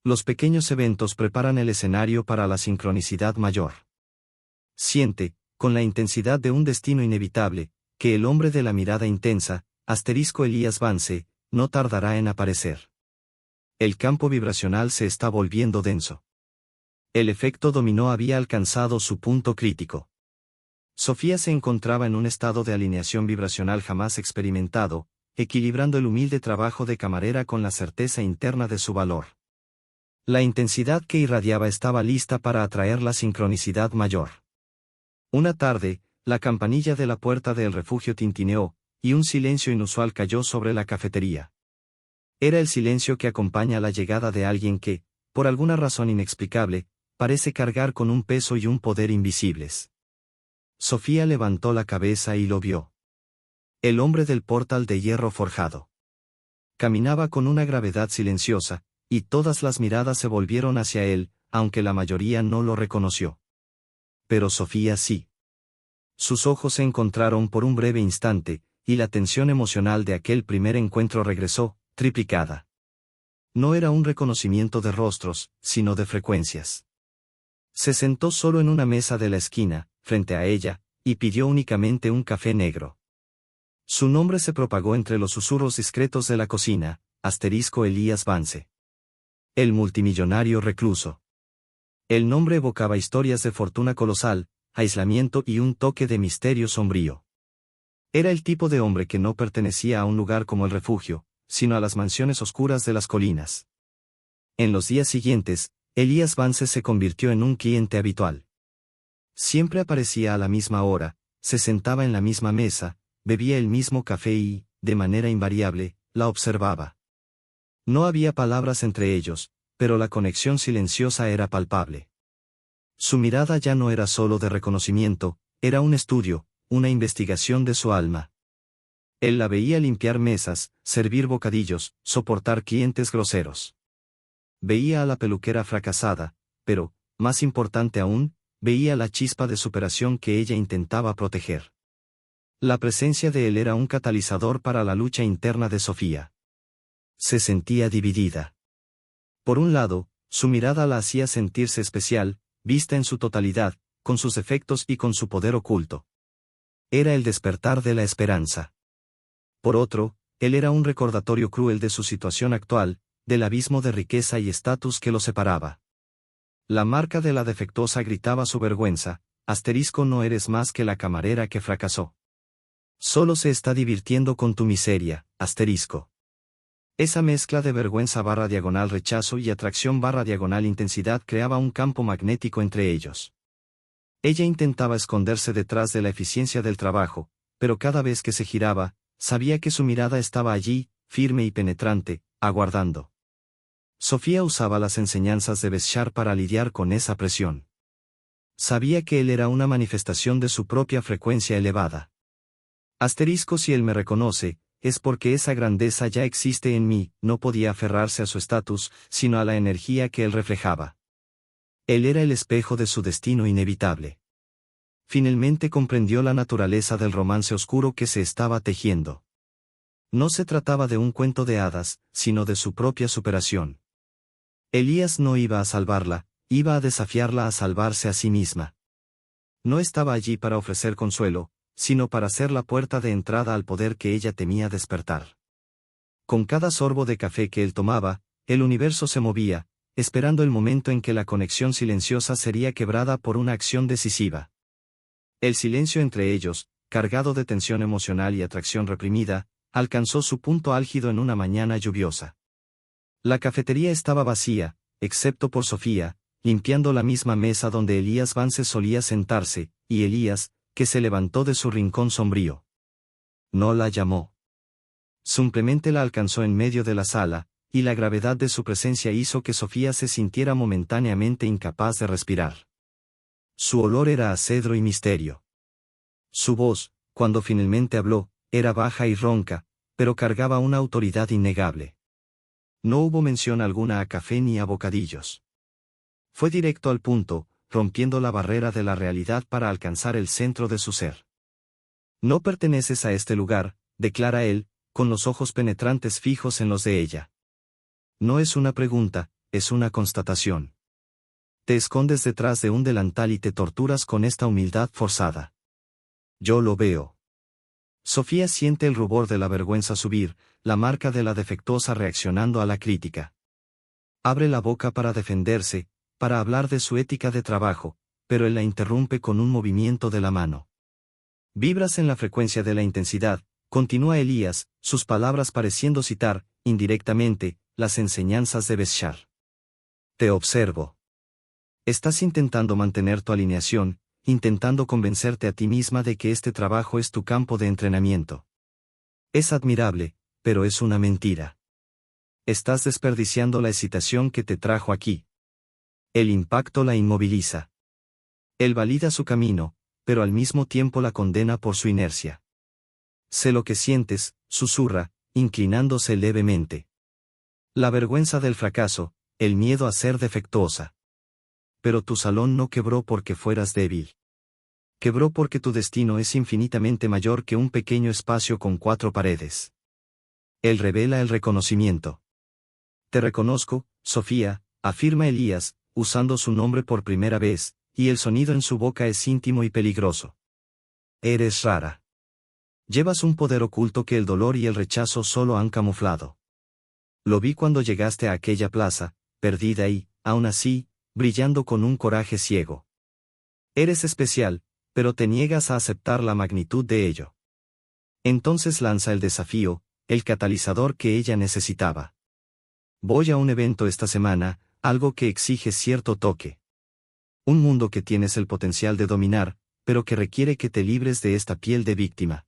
Los pequeños eventos preparan el escenario para la sincronicidad mayor. Siente, con la intensidad de un destino inevitable, que el hombre de la mirada intensa, Elías Vance, no tardará en aparecer. El campo vibracional se está volviendo denso. El efecto dominó había alcanzado su punto crítico. Sofía se encontraba en un estado de alineación vibracional jamás experimentado, equilibrando el humilde trabajo de camarera con la certeza interna de su valor. La intensidad que irradiaba estaba lista para atraer la sincronicidad mayor. Una tarde, la campanilla de la puerta del refugio tintineó, y un silencio inusual cayó sobre la cafetería. Era el silencio que acompaña la llegada de alguien que, por alguna razón inexplicable, parece cargar con un peso y un poder invisibles. Sofía levantó la cabeza y lo vio. El hombre del portal de hierro forjado. Caminaba con una gravedad silenciosa, y todas las miradas se volvieron hacia él, aunque la mayoría no lo reconoció. Pero Sofía sí. Sus ojos se encontraron por un breve instante, y la tensión emocional de aquel primer encuentro regresó, triplicada. No era un reconocimiento de rostros, sino de frecuencias. Se sentó solo en una mesa de la esquina, frente a ella, y pidió únicamente un café negro. Su nombre se propagó entre los susurros discretos de la cocina: Elías Vance. El multimillonario recluso. El nombre evocaba historias de fortuna colosal, aislamiento y un toque de misterio sombrío. Era el tipo de hombre que no pertenecía a un lugar como el refugio, sino a las mansiones oscuras de las colinas. En los días siguientes, Elías Vance se convirtió en un cliente habitual. Siempre aparecía a la misma hora, se sentaba en la misma mesa, bebía el mismo café y, de manera invariable, la observaba. No había palabras entre ellos, pero la conexión silenciosa era palpable. Su mirada ya no era solo de reconocimiento, era un estudio, una investigación de su alma. Él la veía limpiar mesas, servir bocadillos, soportar clientes groseros. Veía a la peluquera fracasada, pero, más importante aún, veía la chispa de superación que ella intentaba proteger. La presencia de él era un catalizador para la lucha interna de Sofía. Se sentía dividida. Por un lado, su mirada la hacía sentirse especial, vista en su totalidad, con sus defectos y con su poder oculto. Era el despertar de la esperanza. Por otro, él era un recordatorio cruel de su situación actual, del abismo de riqueza y estatus que lo separaba. La marca de la defectuosa gritaba su vergüenza: no eres más que la camarera que fracasó. Solo se está divirtiendo con tu miseria, Esa mezcla de vergüenza barra diagonal rechazo y atracción barra diagonal intensidad creaba un campo magnético entre ellos. Ella intentaba esconderse detrás de la eficiencia del trabajo, pero cada vez que se giraba, sabía que su mirada estaba allí, firme y penetrante, aguardando. Sofía usaba las enseñanzas de Beshar para lidiar con esa presión. Sabía que él era una manifestación de su propia frecuencia elevada. Asterisco: si él me reconoce, es porque esa grandeza ya existe en mí. No podía aferrarse a su estatus, sino a la energía que él reflejaba. Él era el espejo de su destino inevitable. Finalmente comprendió la naturaleza del romance oscuro que se estaba tejiendo. No se trataba de un cuento de hadas, sino de su propia superación. Elías no iba a salvarla, iba a desafiarla a salvarse a sí misma. No estaba allí para ofrecer consuelo, sino para ser la puerta de entrada al poder que ella temía despertar. Con cada sorbo de café que él tomaba, el universo se movía, esperando el momento en que la conexión silenciosa sería quebrada por una acción decisiva. El silencio entre ellos, cargado de tensión emocional y atracción reprimida, alcanzó su punto álgido en una mañana lluviosa. La cafetería estaba vacía, excepto por Sofía, limpiando la misma mesa donde Elías Vance solía sentarse, y Elías, que se levantó de su rincón sombrío. No la llamó. Simplemente la alcanzó en medio de la sala, y la gravedad de su presencia hizo que Sofía se sintiera momentáneamente incapaz de respirar. Su olor era a cedro y misterio. Su voz, cuando finalmente habló, era baja y ronca, pero cargaba una autoridad innegable. No hubo mención alguna a café ni a bocadillos. Fue directo al punto, rompiendo la barrera de la realidad para alcanzar el centro de su ser. No perteneces a este lugar, declara él, con los ojos penetrantes fijos en los de ella. No es una pregunta, es una constatación. Te escondes detrás de un delantal y te torturas con esta humildad forzada. Yo lo veo. Sofía siente el rubor de la vergüenza subir, la marca de la defectuosa reaccionando a la crítica. Abre la boca para defenderse, para hablar de su ética de trabajo, pero él la interrumpe con un movimiento de la mano. Vibras en la frecuencia de la intensidad, continúa Elías, sus palabras pareciendo citar, indirectamente, las enseñanzas de Beshar. Te observo. Estás intentando mantener tu alineación, intentando convencerte a ti misma de que este trabajo es tu campo de entrenamiento. Es admirable, pero es una mentira. Estás desperdiciando la excitación que te trajo aquí. El impacto la inmoviliza. Él valida su camino, pero al mismo tiempo la condena por su inercia. Sé lo que sientes, susurra, inclinándose levemente. La vergüenza del fracaso, el miedo a ser defectuosa. Pero tu salón no quebró porque fueras débil. Quebró porque tu destino es infinitamente mayor que un pequeño espacio con 4 paredes. Él revela el reconocimiento. Te reconozco, Sofía, afirma Elías, usando su nombre por primera vez, y el sonido en su boca es íntimo y peligroso. Eres rara. Llevas un poder oculto que el dolor y el rechazo solo han camuflado. Lo vi cuando llegaste a aquella plaza, perdida y, aún así, brillando con un coraje ciego. Eres especial, pero te niegas a aceptar la magnitud de ello. Entonces lanza el desafío, el catalizador que ella necesitaba. Voy a un evento esta semana, algo que exige cierto toque. Un mundo que tienes el potencial de dominar, pero que requiere que te libres de esta piel de víctima.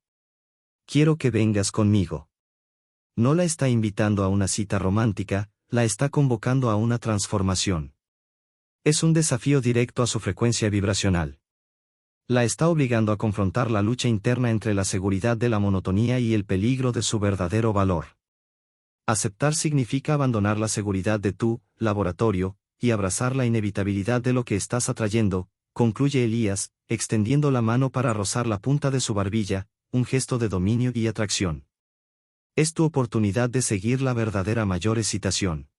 Quiero que vengas conmigo. No la está invitando a una cita romántica, la está convocando a una transformación. Es un desafío directo a su frecuencia vibracional. La está obligando a confrontar la lucha interna entre la seguridad de la monotonía y el peligro de su verdadero valor. Aceptar significa abandonar la seguridad de tu laboratorio, y abrazar la inevitabilidad de lo que estás atrayendo, concluye Elías, extendiendo la mano para rozar la punta de su barbilla, un gesto de dominio y atracción. Es tu oportunidad de seguir la verdadera mayor excitación.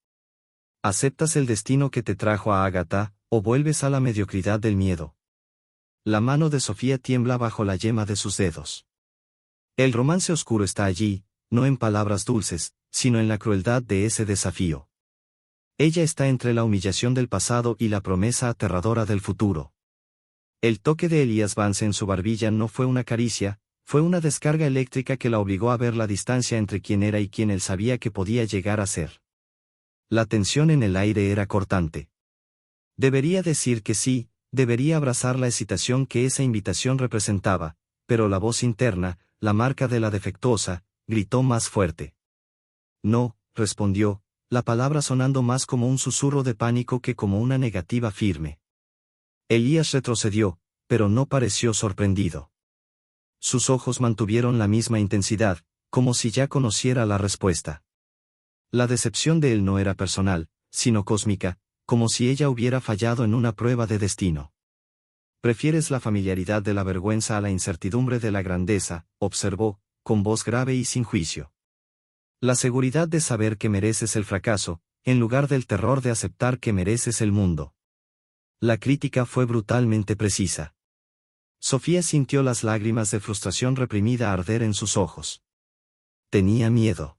¿Aceptas el destino que te trajo a Ágata, o vuelves a la mediocridad del miedo? La mano de Sofía tiembla bajo la yema de sus dedos. El romance oscuro está allí, no en palabras dulces, sino en la crueldad de ese desafío. Ella está entre la humillación del pasado y la promesa aterradora del futuro. El toque de Elías Vance en su barbilla no fue una caricia, Fue una descarga eléctrica que la obligó a ver la distancia entre quien era y quien él sabía que podía llegar a ser. La tensión en el aire era cortante. Debería decir que sí, debería abrazar la excitación que esa invitación representaba, pero la voz interna, la marca de la defectuosa, gritó más fuerte. No, respondió, la palabra sonando más como un susurro de pánico que como una negativa firme. Elías retrocedió, pero no pareció sorprendido. Sus ojos mantuvieron la misma intensidad, como si ya conociera la respuesta. La decepción de él no era personal, sino cósmica, como si ella hubiera fallado en una prueba de destino. Prefieres la familiaridad de la vergüenza a la incertidumbre de la grandeza, observó, con voz grave y sin juicio. La seguridad de saber que mereces el fracaso, en lugar del terror de aceptar que mereces el mundo. La crítica fue brutalmente precisa. Sofía sintió las lágrimas de frustración reprimida arder en sus ojos. Tenía miedo.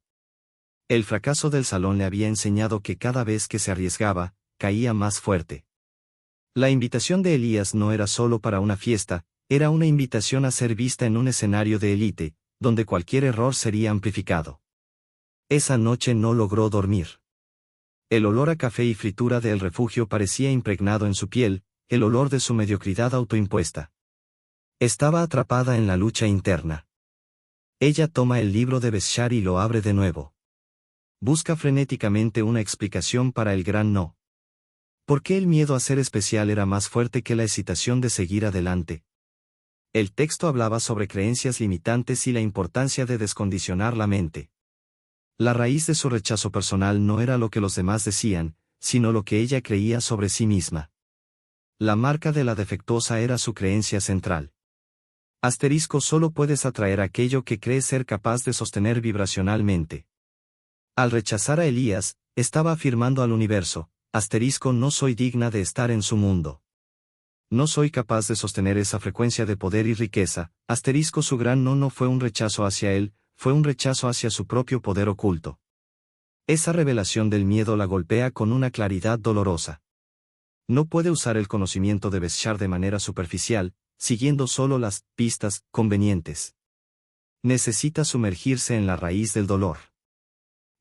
El fracaso del salón le había enseñado que cada vez que se arriesgaba, caía más fuerte. La invitación de Elías no era solo para una fiesta, era una invitación a ser vista en un escenario de élite, donde cualquier error sería amplificado. Esa noche no logró dormir. El olor a café y fritura del refugio parecía impregnado en su piel, el olor de su mediocridad autoimpuesta. Estaba atrapada en la lucha interna. Ella toma el libro de Beshar y lo abre de nuevo. Busca frenéticamente una explicación para el gran no. ¿Por qué el miedo a ser especial era más fuerte que la excitación de seguir adelante? El texto hablaba sobre creencias limitantes y la importancia de descondicionar la mente. La raíz de su rechazo personal no era lo que los demás decían, sino lo que ella creía sobre sí misma. La marca de la defectuosa era su creencia central. Asterisco: solo puedes atraer aquello que crees ser capaz de sostener vibracionalmente. Al rechazar a Elías, estaba afirmando al universo, asterisco: no soy digna de estar en su mundo. No soy capaz de sostener esa frecuencia de poder y riqueza, asterisco. Su gran no fue un rechazo hacia él, fue un rechazo hacia su propio poder oculto. Esa revelación del miedo la golpea con una claridad dolorosa. No puede usar el conocimiento de Beshar de manera superficial, siguiendo solo las pistas convenientes. Necesita sumergirse en la raíz del dolor.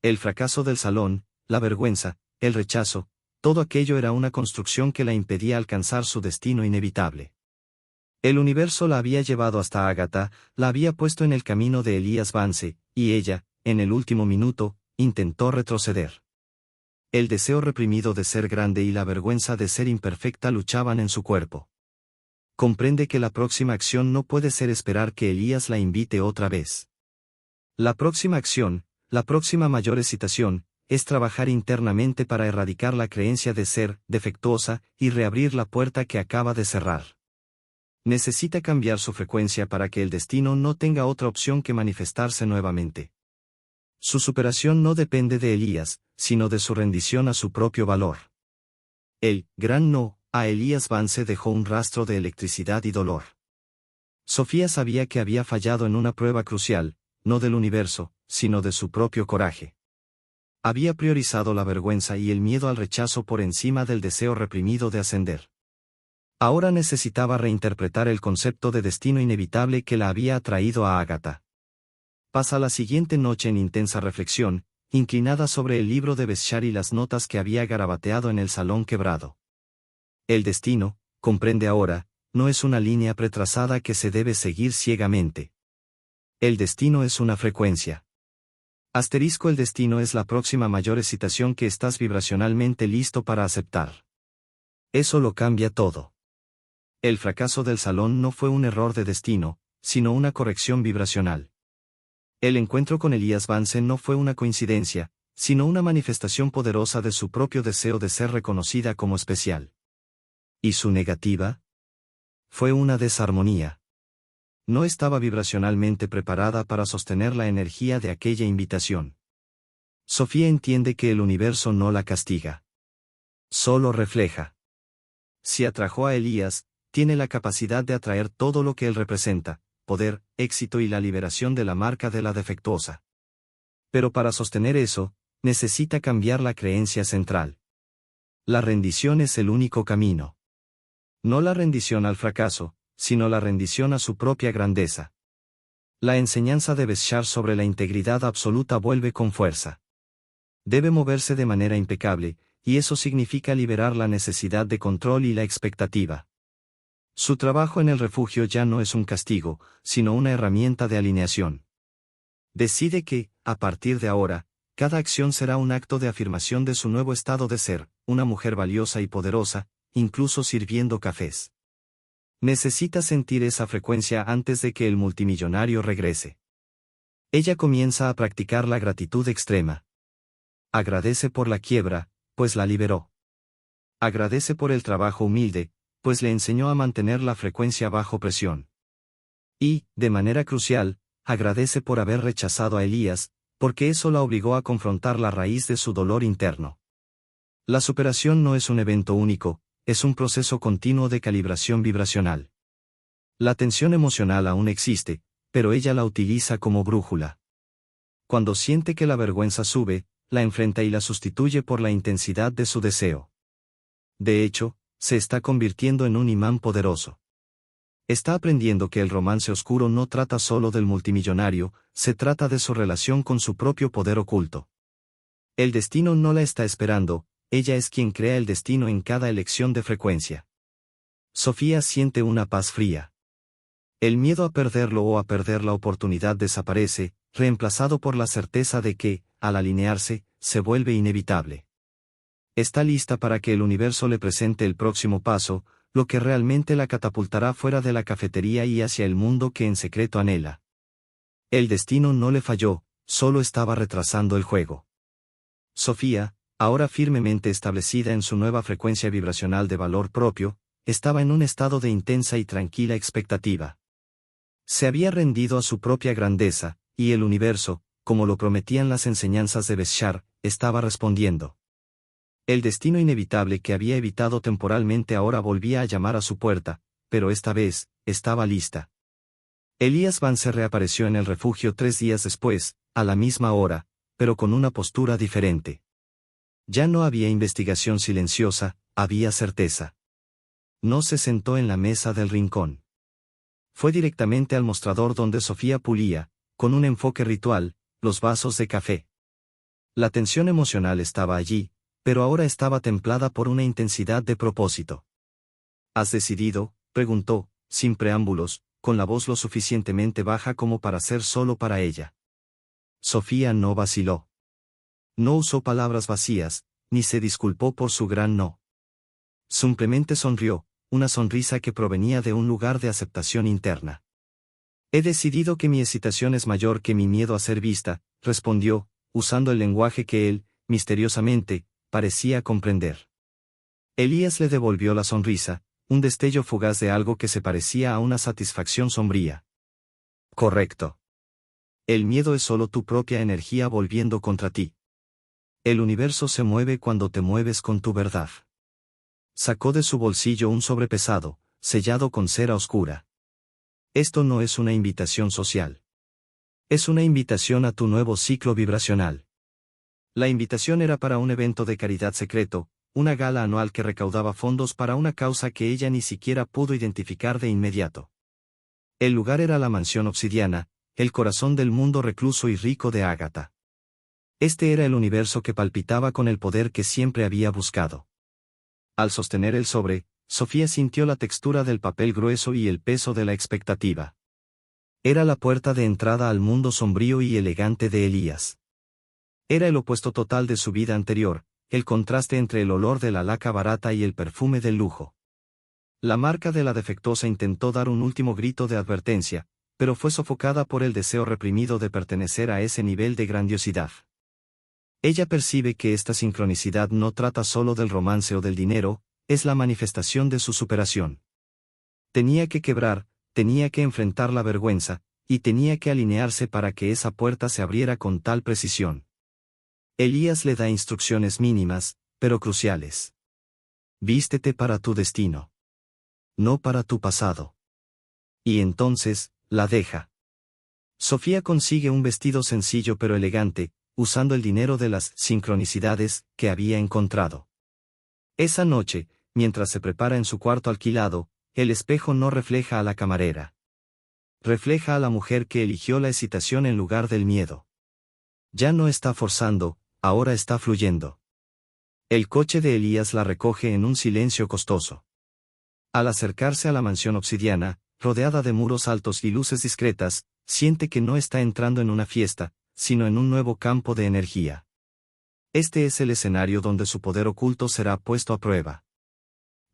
El fracaso del salón, la vergüenza, el rechazo, todo aquello era una construcción que la impedía alcanzar su destino inevitable. El universo la había llevado hasta Ágata, la había puesto en el camino de Elías Vance, y ella, en el último minuto, intentó retroceder. El deseo reprimido de ser grande y la vergüenza de ser imperfecta luchaban en su cuerpo. Comprende que la próxima acción no puede ser esperar que Elías la invite otra vez. La próxima acción, la próxima mayor excitación, es trabajar internamente para erradicar la creencia de ser defectuosa y reabrir la puerta que acaba de cerrar. Necesita cambiar su frecuencia para que el destino no tenga otra opción que manifestarse nuevamente. Su superación no depende de Elías, sino de su rendición a su propio valor. El gran no a Elías Vance dejó un rastro de electricidad y dolor. Sofía sabía que había fallado en una prueba crucial, no del universo, sino de su propio coraje. Había priorizado la vergüenza y el miedo al rechazo por encima del deseo reprimido de ascender. Ahora necesitaba reinterpretar el concepto de destino inevitable que la había atraído a Ágata. Pasa la siguiente noche en intensa reflexión, inclinada sobre el libro de Beshar y las notas que había garabateado en el salón quebrado. El destino, comprende ahora, no es una línea pretrazada que se debe seguir ciegamente. El destino es una frecuencia. Asterisco: el destino es la próxima mayor excitación que estás vibracionalmente listo para aceptar. Eso lo cambia todo. El fracaso del salón no fue un error de destino, sino una corrección vibracional. El encuentro con Elías Vance no fue una coincidencia, sino una manifestación poderosa de su propio deseo de ser reconocida como especial. ¿Y su negativa? Fue una desarmonía. No estaba vibracionalmente preparada para sostener la energía de aquella invitación. Sofía entiende que el universo no la castiga. Solo refleja. Si atrajo a Elías, tiene la capacidad de atraer todo lo que él representa: poder, éxito y la liberación de la marca de la defectuosa. Pero para sostener eso, necesita cambiar la creencia central. La rendición es el único camino. No la rendición al fracaso, sino la rendición a su propia grandeza. La enseñanza de Beshar sobre la integridad absoluta vuelve con fuerza. Debe moverse de manera impecable, y eso significa liberar la necesidad de control y la expectativa. Su trabajo en el refugio ya no es un castigo, sino una herramienta de alineación. Decide que, a partir de ahora, cada acción será un acto de afirmación de su nuevo estado de ser, una mujer valiosa y poderosa, incluso sirviendo cafés. Necesita sentir esa frecuencia antes de que el multimillonario regrese. Ella comienza a practicar la gratitud extrema. Agradece por la quiebra, pues la liberó. Agradece por el trabajo humilde, pues le enseñó a mantener la frecuencia bajo presión. Y, de manera crucial, agradece por haber rechazado a Elías, porque eso la obligó a confrontar la raíz de su dolor interno. La superación no es un evento único, es un proceso continuo de calibración vibracional. La tensión emocional aún existe, pero ella la utiliza como brújula. Cuando siente que la vergüenza sube, la enfrenta y la sustituye por la intensidad de su deseo. De hecho, se está convirtiendo en un imán poderoso. Está aprendiendo que el romance oscuro no trata solo del multimillonario, se trata de su relación con su propio poder oculto. El destino no la está esperando, ella es quien crea el destino en cada elección de frecuencia. Sofía siente una paz fría. El miedo a perderlo o a perder la oportunidad desaparece, reemplazado por la certeza de que, al alinearse, se vuelve inevitable. Está lista para que el universo le presente el próximo paso, lo que realmente la catapultará fuera de la cafetería y hacia el mundo que en secreto anhela. El destino no le falló, solo estaba retrasando el juego. Sofía, ahora firmemente establecida en su nueva frecuencia vibracional de valor propio, estaba en un estado de intensa y tranquila expectativa. Se había rendido a su propia grandeza, y el universo, como lo prometían las enseñanzas de Beshar, estaba respondiendo. El destino inevitable que había evitado temporalmente ahora volvía a llamar a su puerta, pero esta vez, estaba lista. Elías Vance reapareció en el refugio 3 días después, a la misma hora, pero con una postura diferente. Ya no había investigación silenciosa, había certeza. No se sentó en la mesa del rincón. Fue directamente al mostrador donde Sofía pulía, con un enfoque ritual, los vasos de café. La tensión emocional estaba allí, pero ahora estaba templada por una intensidad de propósito. ¿Has decidido?, preguntó, sin preámbulos, con la voz lo suficientemente baja como para ser solo para ella. Sofía no vaciló. No usó palabras vacías, ni se disculpó por su gran no. Simplemente sonrió, una sonrisa que provenía de un lugar de aceptación interna. He decidido que mi excitación es mayor que mi miedo a ser vista, respondió, usando el lenguaje que él, misteriosamente, parecía comprender. Elías le devolvió la sonrisa, un destello fugaz de algo que se parecía a una satisfacción sombría. Correcto. El miedo es solo tu propia energía volviendo contra ti. El universo se mueve cuando te mueves con tu verdad. Sacó de su bolsillo un sobre pesado, sellado con cera oscura. Esto no es una invitación social. Es una invitación a tu nuevo ciclo vibracional. La invitación era para un evento de caridad secreto, una gala anual que recaudaba fondos para una causa que ella ni siquiera pudo identificar de inmediato. El lugar era la mansión obsidiana, el corazón del mundo recluso y rico de Ágata. Este era el universo que palpitaba con el poder que siempre había buscado. Al sostener el sobre, Sofía sintió la textura del papel grueso y el peso de la expectativa. Era la puerta de entrada al mundo sombrío y elegante de Elías. Era el opuesto total de su vida anterior, el contraste entre el olor de la laca barata y el perfume del lujo. La marca de la defectuosa intentó dar un último grito de advertencia, pero fue sofocada por el deseo reprimido de pertenecer a ese nivel de grandiosidad. Ella percibe que esta sincronicidad no trata solo del romance o del dinero, es la manifestación de su superación. Tenía que quebrar, tenía que enfrentar la vergüenza, y tenía que alinearse para que esa puerta se abriera con tal precisión. Elías le da instrucciones mínimas, pero cruciales. Vístete para tu destino. No para tu pasado. Y entonces, la deja. Sofía consigue un vestido sencillo pero elegante, usando el dinero de las sincronicidades que había encontrado. Esa noche, mientras se prepara en su cuarto alquilado, el espejo no refleja a la camarera. Refleja a la mujer que eligió la excitación en lugar del miedo. Ya no está forzando, ahora está fluyendo. El coche de Elías la recoge en un silencio costoso. Al acercarse a la mansión obsidiana, rodeada de muros altos y luces discretas, siente que no está entrando en una fiesta, sino en un nuevo campo de energía. Este es el escenario donde su poder oculto será puesto a prueba.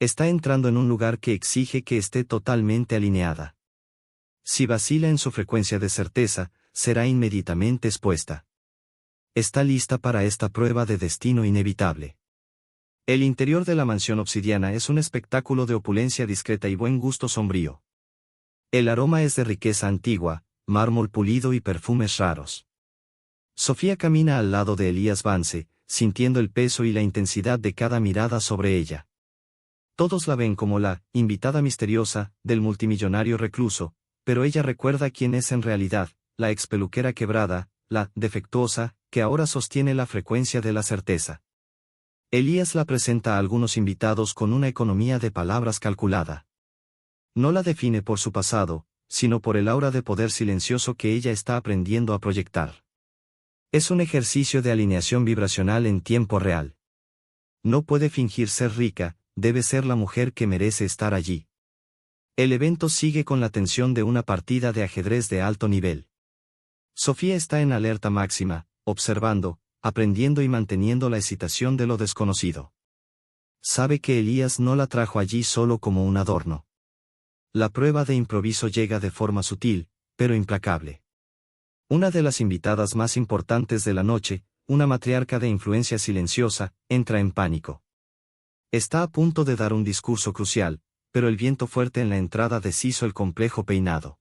Está entrando en un lugar que exige que esté totalmente alineada. Si vacila en su frecuencia de certeza, será inmediatamente expuesta. Está lista para esta prueba de destino inevitable. El interior de la mansión obsidiana es un espectáculo de opulencia discreta y buen gusto sombrío. El aroma es de riqueza antigua, mármol pulido y perfumes raros. Sofía camina al lado de Elías Vance, sintiendo el peso y la intensidad de cada mirada sobre ella. Todos la ven como la invitada misteriosa del multimillonario recluso, pero ella recuerda quién es en realidad, la expeluquera quebrada, la defectuosa, que ahora sostiene la frecuencia de la certeza. Elías la presenta a algunos invitados con una economía de palabras calculada. No la define por su pasado, sino por el aura de poder silencioso que ella está aprendiendo a proyectar. Es un ejercicio de alineación vibracional en tiempo real. No puede fingir ser rica, debe ser la mujer que merece estar allí. El evento sigue con la tensión de una partida de ajedrez de alto nivel. Sofía está en alerta máxima, observando, aprendiendo y manteniendo la excitación de lo desconocido. Sabe que Elías no la trajo allí solo como un adorno. La prueba de improviso llega de forma sutil, pero implacable. Una de las invitadas más importantes de la noche, una matriarca de influencia silenciosa, entra en pánico. Está a punto de dar un discurso crucial, pero el viento fuerte en la entrada deshizo el complejo peinado.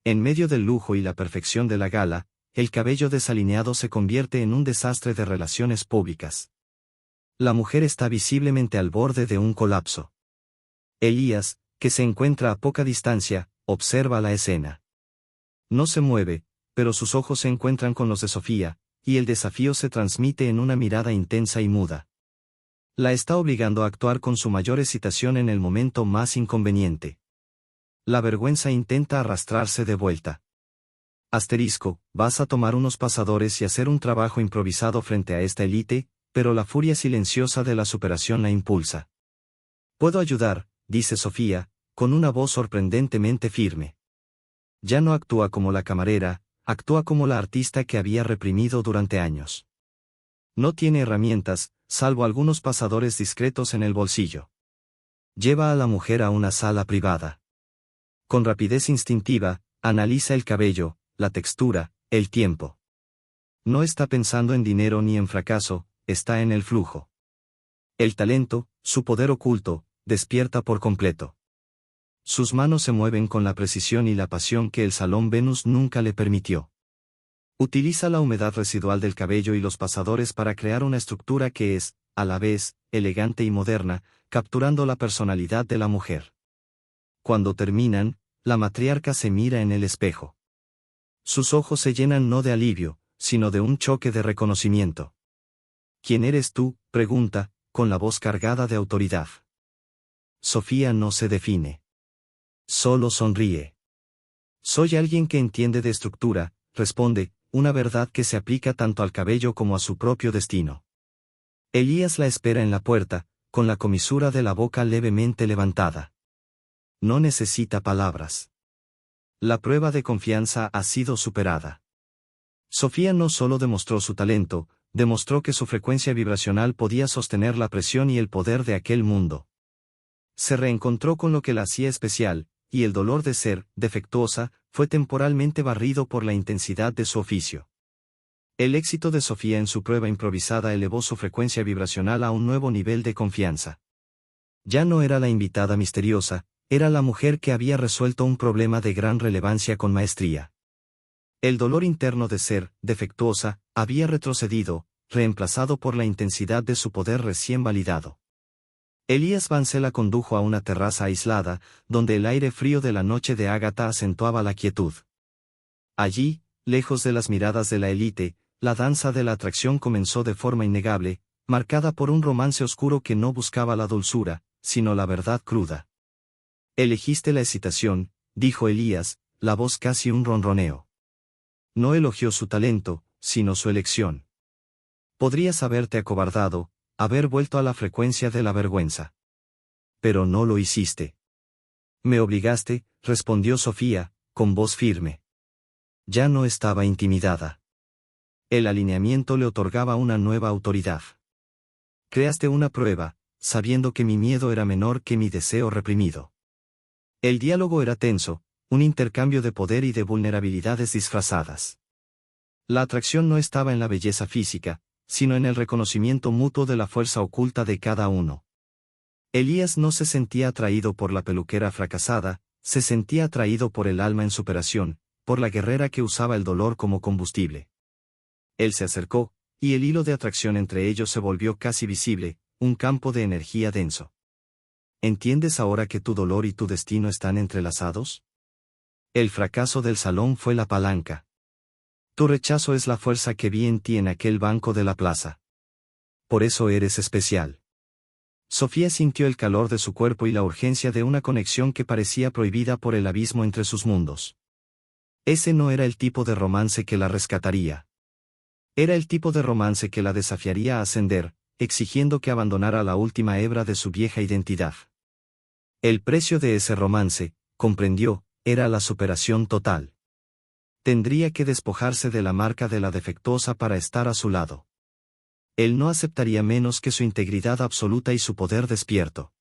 En medio del lujo y la perfección de la gala, el cabello desalineado se convierte en un desastre de relaciones públicas. La mujer está visiblemente al borde de un colapso. Elías, que se encuentra a poca distancia, observa la escena. No se mueve, pero sus ojos se encuentran con los de Sofía, y el desafío se transmite en una mirada intensa y muda. La está obligando a actuar con su mayor excitación en el momento más inconveniente. La vergüenza intenta arrastrarse de vuelta. Asterisco, vas a tomar unos pasadores y hacer un trabajo improvisado frente a esta élite, pero la furia silenciosa de la superación la impulsa. Puedo ayudar, dice Sofía, con una voz sorprendentemente firme. Ya no actúa como la camarera, actúa como la artista que había reprimido durante años. No tiene herramientas, salvo algunos pasadores discretos en el bolsillo. Lleva a la mujer a una sala privada. Con rapidez instintiva, analiza el cabello, la textura, el tiempo. No está pensando en dinero ni en fracaso, está en el flujo. El talento, su poder oculto, despierta por completo. Sus manos se mueven con la precisión y la pasión que el Salón Venus nunca le permitió. Utiliza la humedad residual del cabello y los pasadores para crear una estructura que es, a la vez, elegante y moderna, capturando la personalidad de la mujer. Cuando terminan, la matriarca se mira en el espejo. Sus ojos se llenan no de alivio, sino de un choque de reconocimiento. ¿Quién eres tú?, pregunta, con la voz cargada de autoridad. Sofía no se define. Solo sonríe. Soy alguien que entiende de estructura, responde, una verdad que se aplica tanto al cabello como a su propio destino. Elías la espera en la puerta, con la comisura de la boca levemente levantada. No necesita palabras. La prueba de confianza ha sido superada. Sofía no solo demostró su talento, demostró que su frecuencia vibracional podía sostener la presión y el poder de aquel mundo. Se reencontró con lo que la hacía especial, y el dolor de ser defectuosa fue temporalmente barrido por la intensidad de su oficio. El éxito de Sofía en su prueba improvisada elevó su frecuencia vibracional a un nuevo nivel de confianza. Ya no era la invitada misteriosa, era la mujer que había resuelto un problema de gran relevancia con maestría. El dolor interno de ser defectuosa había retrocedido, reemplazado por la intensidad de su poder recién validado. Elías Vance la condujo a una terraza aislada, donde el aire frío de la noche de Ágata acentuaba la quietud. Allí, lejos de las miradas de la élite, la danza de la atracción comenzó de forma innegable, marcada por un romance oscuro que no buscaba la dulzura, sino la verdad cruda. Elegiste la excitación, dijo Elías, la voz casi un ronroneo. No elogió su talento, sino su elección. Podrías haberte acobardado, haber vuelto a la frecuencia de la vergüenza. Pero no lo hiciste. Me obligaste, respondió Sofía, con voz firme. Ya no estaba intimidada. El alineamiento le otorgaba una nueva autoridad. Creaste una prueba, sabiendo que mi miedo era menor que mi deseo reprimido. El diálogo era tenso, un intercambio de poder y de vulnerabilidades disfrazadas. La atracción no estaba en la belleza física, sino en el reconocimiento mutuo de la fuerza oculta de cada uno. Elías no se sentía atraído por la peluquera fracasada, se sentía atraído por el alma en superación, por la guerrera que usaba el dolor como combustible. Él se acercó, y el hilo de atracción entre ellos se volvió casi visible, un campo de energía denso. ¿Entiendes ahora que tu dolor y tu destino están entrelazados? El fracaso del salón fue la palanca. Tu rechazo es la fuerza que vi en ti en aquel banco de la plaza. Por eso eres especial. Sofía sintió el calor de su cuerpo y la urgencia de una conexión que parecía prohibida por el abismo entre sus mundos. Ese no era el tipo de romance que la rescataría. Era el tipo de romance que la desafiaría a ascender, exigiendo que abandonara la última hebra de su vieja identidad. El precio de ese romance, comprendió, era la superación total. Tendría que despojarse de la marca de la defectuosa para estar a su lado. Él no aceptaría menos que su integridad absoluta y su poder despierto.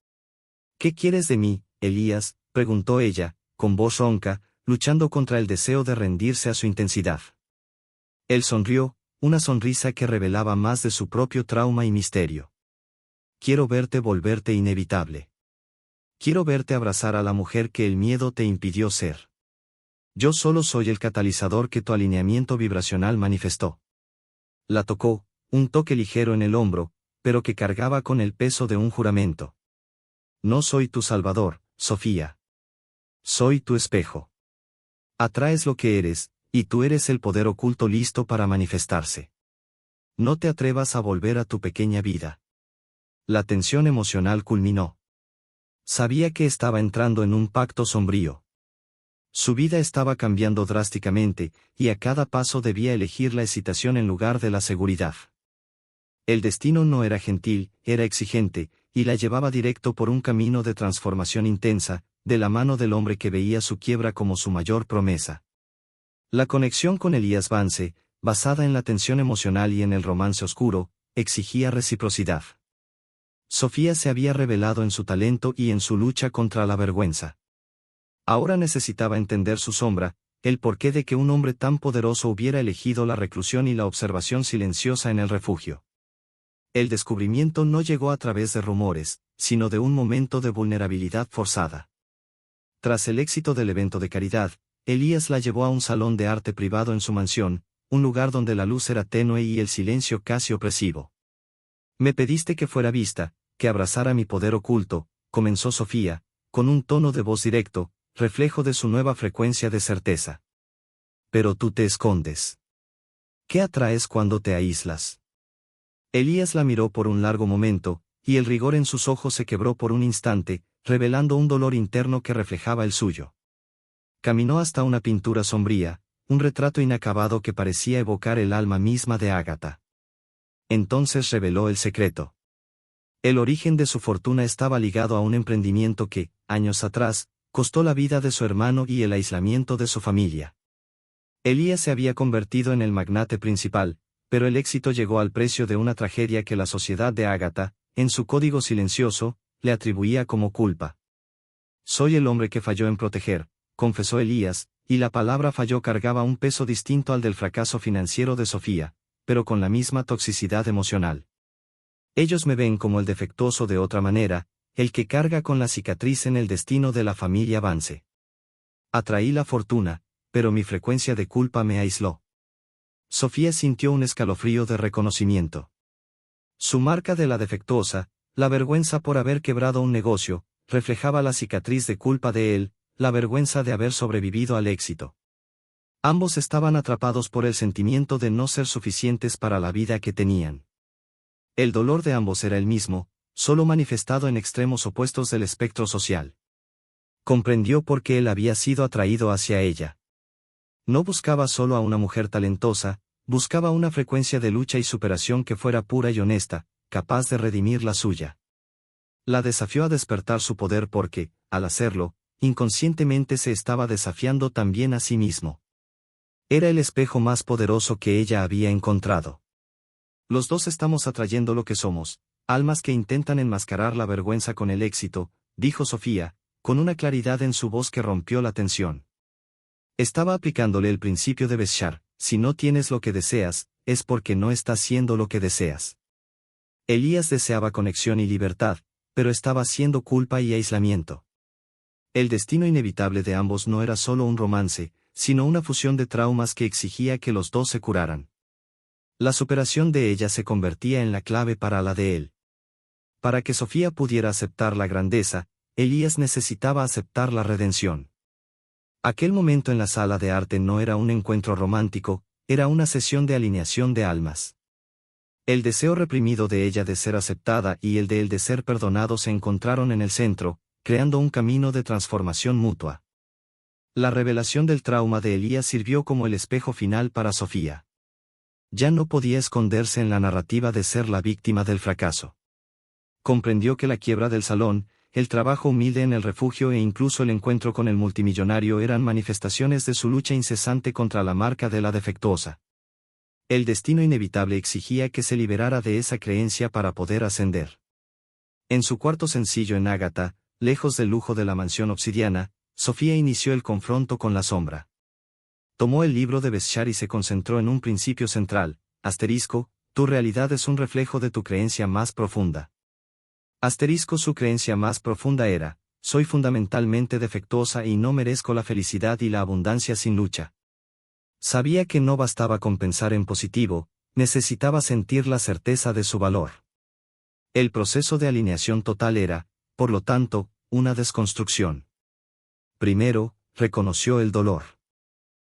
¿Qué quieres de mí, Elías?, preguntó ella, con voz ronca, luchando contra el deseo de rendirse a su intensidad. Él sonrió, una sonrisa que revelaba más de su propio trauma y misterio. Quiero verte volverte inevitable. Quiero verte abrazar a la mujer que el miedo te impidió ser. Yo solo soy el catalizador que tu alineamiento vibracional manifestó. La tocó, un toque ligero en el hombro, pero que cargaba con el peso de un juramento. No soy tu salvador, Sofía. Soy tu espejo. Atraes lo que eres, y tú eres el poder oculto listo para manifestarse. No te atrevas a volver a tu pequeña vida. La tensión emocional culminó. Sabía que estaba entrando en un pacto sombrío. Su vida estaba cambiando drásticamente, y a cada paso debía elegir la excitación en lugar de la seguridad. El destino no era gentil, era exigente, y la llevaba directo por un camino de transformación intensa, de la mano del hombre que veía su quiebra como su mayor promesa. La conexión con Elías Vance, basada en la tensión emocional y en el romance oscuro, exigía reciprocidad. Sofía se había revelado en su talento y en su lucha contra la vergüenza. Ahora necesitaba entender su sombra, el porqué de que un hombre tan poderoso hubiera elegido la reclusión y la observación silenciosa en el refugio. El descubrimiento no llegó a través de rumores, sino de un momento de vulnerabilidad forzada. Tras el éxito del evento de caridad, Elías la llevó a un salón de arte privado en su mansión, un lugar donde la luz era tenue y el silencio casi opresivo. Me pediste que fuera vista, que abrazara mi poder oculto, comenzó Sofía, con un tono de voz directo, reflejo de su nueva frecuencia de certeza. Pero tú te escondes. ¿Qué atraes cuando te aíslas? Elías la miró por un largo momento, y el rigor en sus ojos se quebró por un instante, revelando un dolor interno que reflejaba el suyo. Caminó hasta una pintura sombría, un retrato inacabado que parecía evocar el alma misma de Ágata. Entonces reveló el secreto. El origen de su fortuna estaba ligado a un emprendimiento que, años atrás, costó la vida de su hermano y el aislamiento de su familia. Elías se había convertido en el magnate principal, pero el éxito llegó al precio de una tragedia que la sociedad de Ágata, en su código silencioso, le atribuía como culpa. Soy el hombre que falló en proteger, confesó Elías, y la palabra falló cargaba un peso distinto al del fracaso financiero de Sofía, pero con la misma toxicidad emocional. Ellos me ven como el defectuoso de otra manera, el que carga con la cicatriz en el destino de la familia Vance. Atraí la fortuna, pero mi frecuencia de culpa me aisló. Sofía sintió un escalofrío de reconocimiento. Su marca de la defectuosa, la vergüenza por haber quebrado un negocio, reflejaba la cicatriz de culpa de él, la vergüenza de haber sobrevivido al éxito. Ambos estaban atrapados por el sentimiento de no ser suficientes para la vida que tenían. El dolor de ambos era el mismo, solo manifestado en extremos opuestos del espectro social. Comprendió por qué él había sido atraído hacia ella. No buscaba solo a una mujer talentosa, buscaba una frecuencia de lucha y superación que fuera pura y honesta, capaz de redimir la suya. La desafió a despertar su poder porque, al hacerlo, inconscientemente se estaba desafiando también a sí mismo. Era el espejo más poderoso que ella había encontrado. Los dos estamos atrayendo lo que somos, almas que intentan enmascarar la vergüenza con el éxito, dijo Sofía, con una claridad en su voz que rompió la tensión. Estaba aplicándole el principio de Beshar: si no tienes lo que deseas, es porque no estás siendo lo que deseas. Elías deseaba conexión y libertad, pero estaba haciendo culpa y aislamiento. El destino inevitable de ambos no era solo un romance, sino una fusión de traumas que exigía que los dos se curaran. La superación de ella se convertía en la clave para la de él. Para que Sofía pudiera aceptar la grandeza, Elías necesitaba aceptar la redención. Aquel momento en la sala de arte no era un encuentro romántico, era una sesión de alineación de almas. El deseo reprimido de ella de ser aceptada y el de él de ser perdonado se encontraron en el centro, creando un camino de transformación mutua. La revelación del trauma de Elías sirvió como el espejo final para Sofía. Ya no podía esconderse en la narrativa de ser la víctima del fracaso. Comprendió que la quiebra del salón, el trabajo humilde en el refugio e incluso el encuentro con el multimillonario eran manifestaciones de su lucha incesante contra la marca de la defectuosa. El destino inevitable exigía que se liberara de esa creencia para poder ascender. En su cuarto sencillo en Ágata, lejos del lujo de la mansión obsidiana, Sofía inició el confronto con la sombra. Tomó el libro de Beshar y se concentró en un principio central: asterisco, tu realidad es un reflejo de tu creencia más profunda. Asterisco, su creencia más profunda era: soy fundamentalmente defectuosa y no merezco la felicidad y la abundancia sin lucha. Sabía que no bastaba con pensar en positivo, necesitaba sentir la certeza de su valor. El proceso de alineación total era, por lo tanto, una desconstrucción. Primero, reconoció el dolor.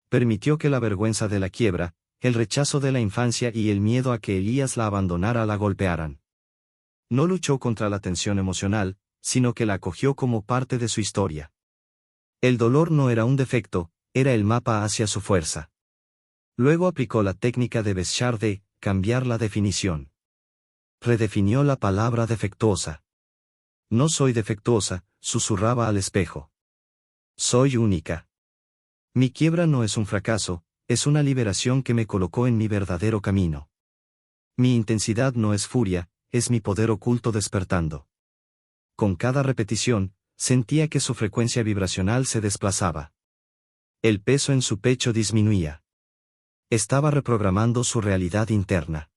Permitió que la vergüenza de la quiebra, el rechazo de la infancia y el miedo a que Elías la abandonara la golpearan. No luchó contra la tensión emocional, sino que la acogió como parte de su historia. El dolor no era un defecto, era el mapa hacia su fuerza. Luego aplicó la técnica de Beshar de cambiar la definición. Redefinió la palabra defectuosa. No soy defectuosa, susurraba al espejo. Soy única. Mi quiebra no es un fracaso, es una liberación que me colocó en mi verdadero camino. Mi intensidad no es furia, es mi poder oculto despertando. Con cada repetición, sentía que su frecuencia vibracional se desplazaba. El peso en su pecho disminuía. Estaba reprogramando su realidad interna.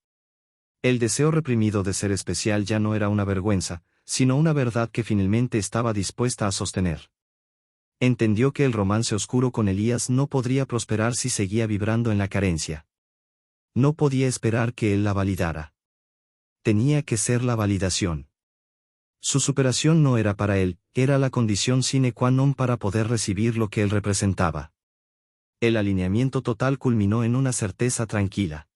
El deseo reprimido de ser especial ya no era una vergüenza, sino una verdad que finalmente estaba dispuesta a sostener. Entendió que el romance oscuro con Elías no podría prosperar si seguía vibrando en la carencia. No podía esperar que él la validara. Tenía que ser la validación. Su superación no era para él, era la condición sine qua non para poder recibir lo que él representaba. El alineamiento total culminó en una certeza tranquila.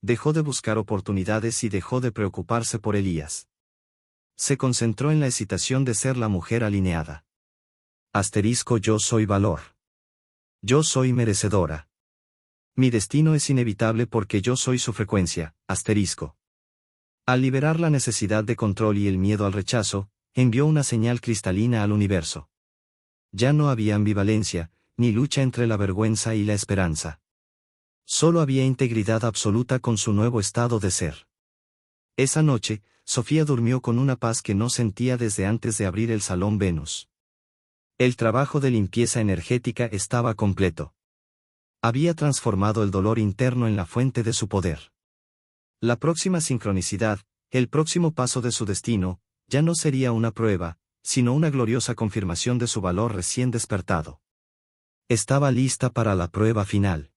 Dejó de buscar oportunidades y dejó de preocuparse por Elías. Se concentró en la excitación de ser la mujer alineada. Asterisco, yo soy valor. Yo soy merecedora. Mi destino es inevitable porque yo soy su frecuencia, asterisco. Al liberar la necesidad de control y el miedo al rechazo, envió una señal cristalina al universo. Ya no había ambivalencia, ni lucha entre la vergüenza y la esperanza. Solo había integridad absoluta con su nuevo estado de ser. Esa noche, Sofía durmió con una paz que no sentía desde antes de abrir el salón Venus. El trabajo de limpieza energética estaba completo. Había transformado el dolor interno en la fuente de su poder. La próxima sincronicidad, el próximo paso de su destino, ya no sería una prueba, sino una gloriosa confirmación de su valor recién despertado. Estaba lista para la prueba final.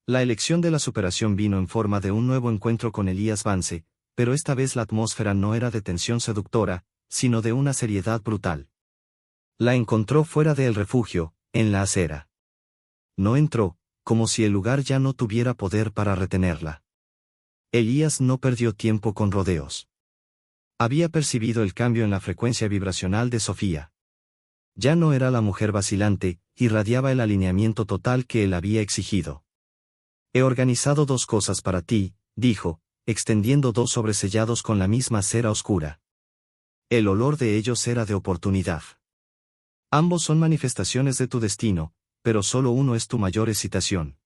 La elección de la superación vino en forma de un nuevo encuentro con Elías Vance, pero esta vez la atmósfera no era de tensión seductora, sino de una seriedad brutal. La encontró fuera del refugio, en la acera. No entró, como si el lugar ya no tuviera poder para retenerla. Elías no perdió tiempo con rodeos. Había percibido el cambio en la frecuencia vibracional de Sofía. Ya no era la mujer vacilante, irradiaba el alineamiento total que él había exigido. He organizado 2 cosas para ti, dijo, extendiendo 2 sobresellados con la misma cera oscura. El olor de ellos era de oportunidad. Ambos son manifestaciones de tu destino, pero solo uno es tu mayor excitación.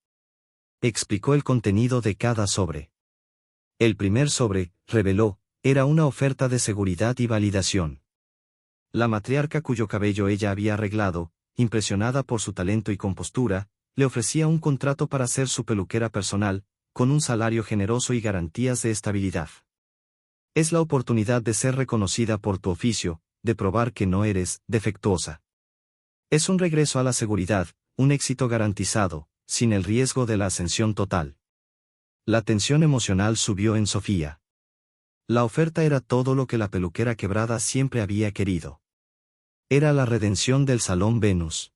Explicó el contenido de cada sobre. El primer sobre, reveló, era una oferta de seguridad y validación. La matriarca cuyo cabello ella había arreglado, impresionada por su talento y compostura, le ofrecía un contrato para ser su peluquera personal, con un salario generoso y garantías de estabilidad. Es la oportunidad de ser reconocida por tu oficio, de probar que no eres defectuosa. Es un regreso a la seguridad, un éxito garantizado, sin el riesgo de la ascensión total. La tensión emocional subió en Sofía. La oferta era todo lo que la peluquera quebrada siempre había querido. Era la redención del Salón Venus.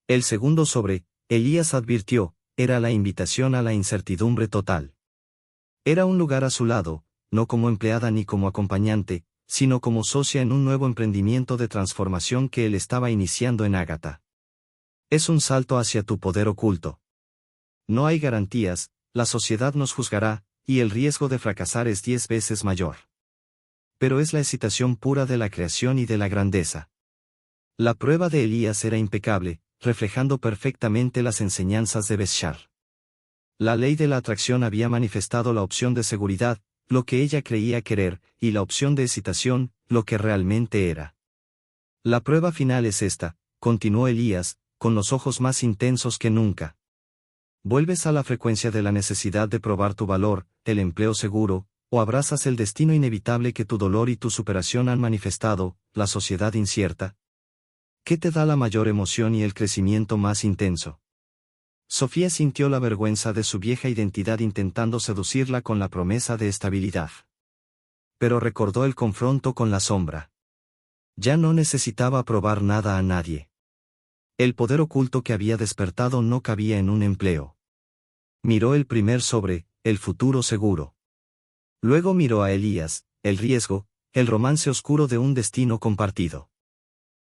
El segundo sobre, Elías advirtió, era la invitación a la incertidumbre total. Era un lugar a su lado, no como empleada ni como acompañante, sino como socia en un nuevo emprendimiento de transformación que él estaba iniciando en Ágata. Es un salto hacia tu poder oculto. No hay garantías, la sociedad nos juzgará, y el riesgo de fracasar es 10 veces mayor. Pero es la excitación pura de la creación y de la grandeza. La prueba de Elías era impecable, reflejando perfectamente las enseñanzas de Beshar. La ley de la atracción había manifestado la opción de seguridad, lo que ella creía querer, y la opción de excitación, lo que realmente era. La prueba final es esta, continuó Elías, con los ojos más intensos que nunca. ¿Vuelves a la frecuencia de la necesidad de probar tu valor, el empleo seguro, o abrazas el destino inevitable que tu dolor y tu superación han manifestado, la sociedad incierta? ¿Qué te da la mayor emoción y el crecimiento más intenso? Sofía sintió la vergüenza de su vieja identidad intentando seducirla con la promesa de estabilidad. Pero recordó el confronto con la sombra. Ya no necesitaba probar nada a nadie. El poder oculto que había despertado no cabía en un empleo. Miró el primer sobre, el futuro seguro. Luego miró a Elías, el riesgo, el romance oscuro de un destino compartido.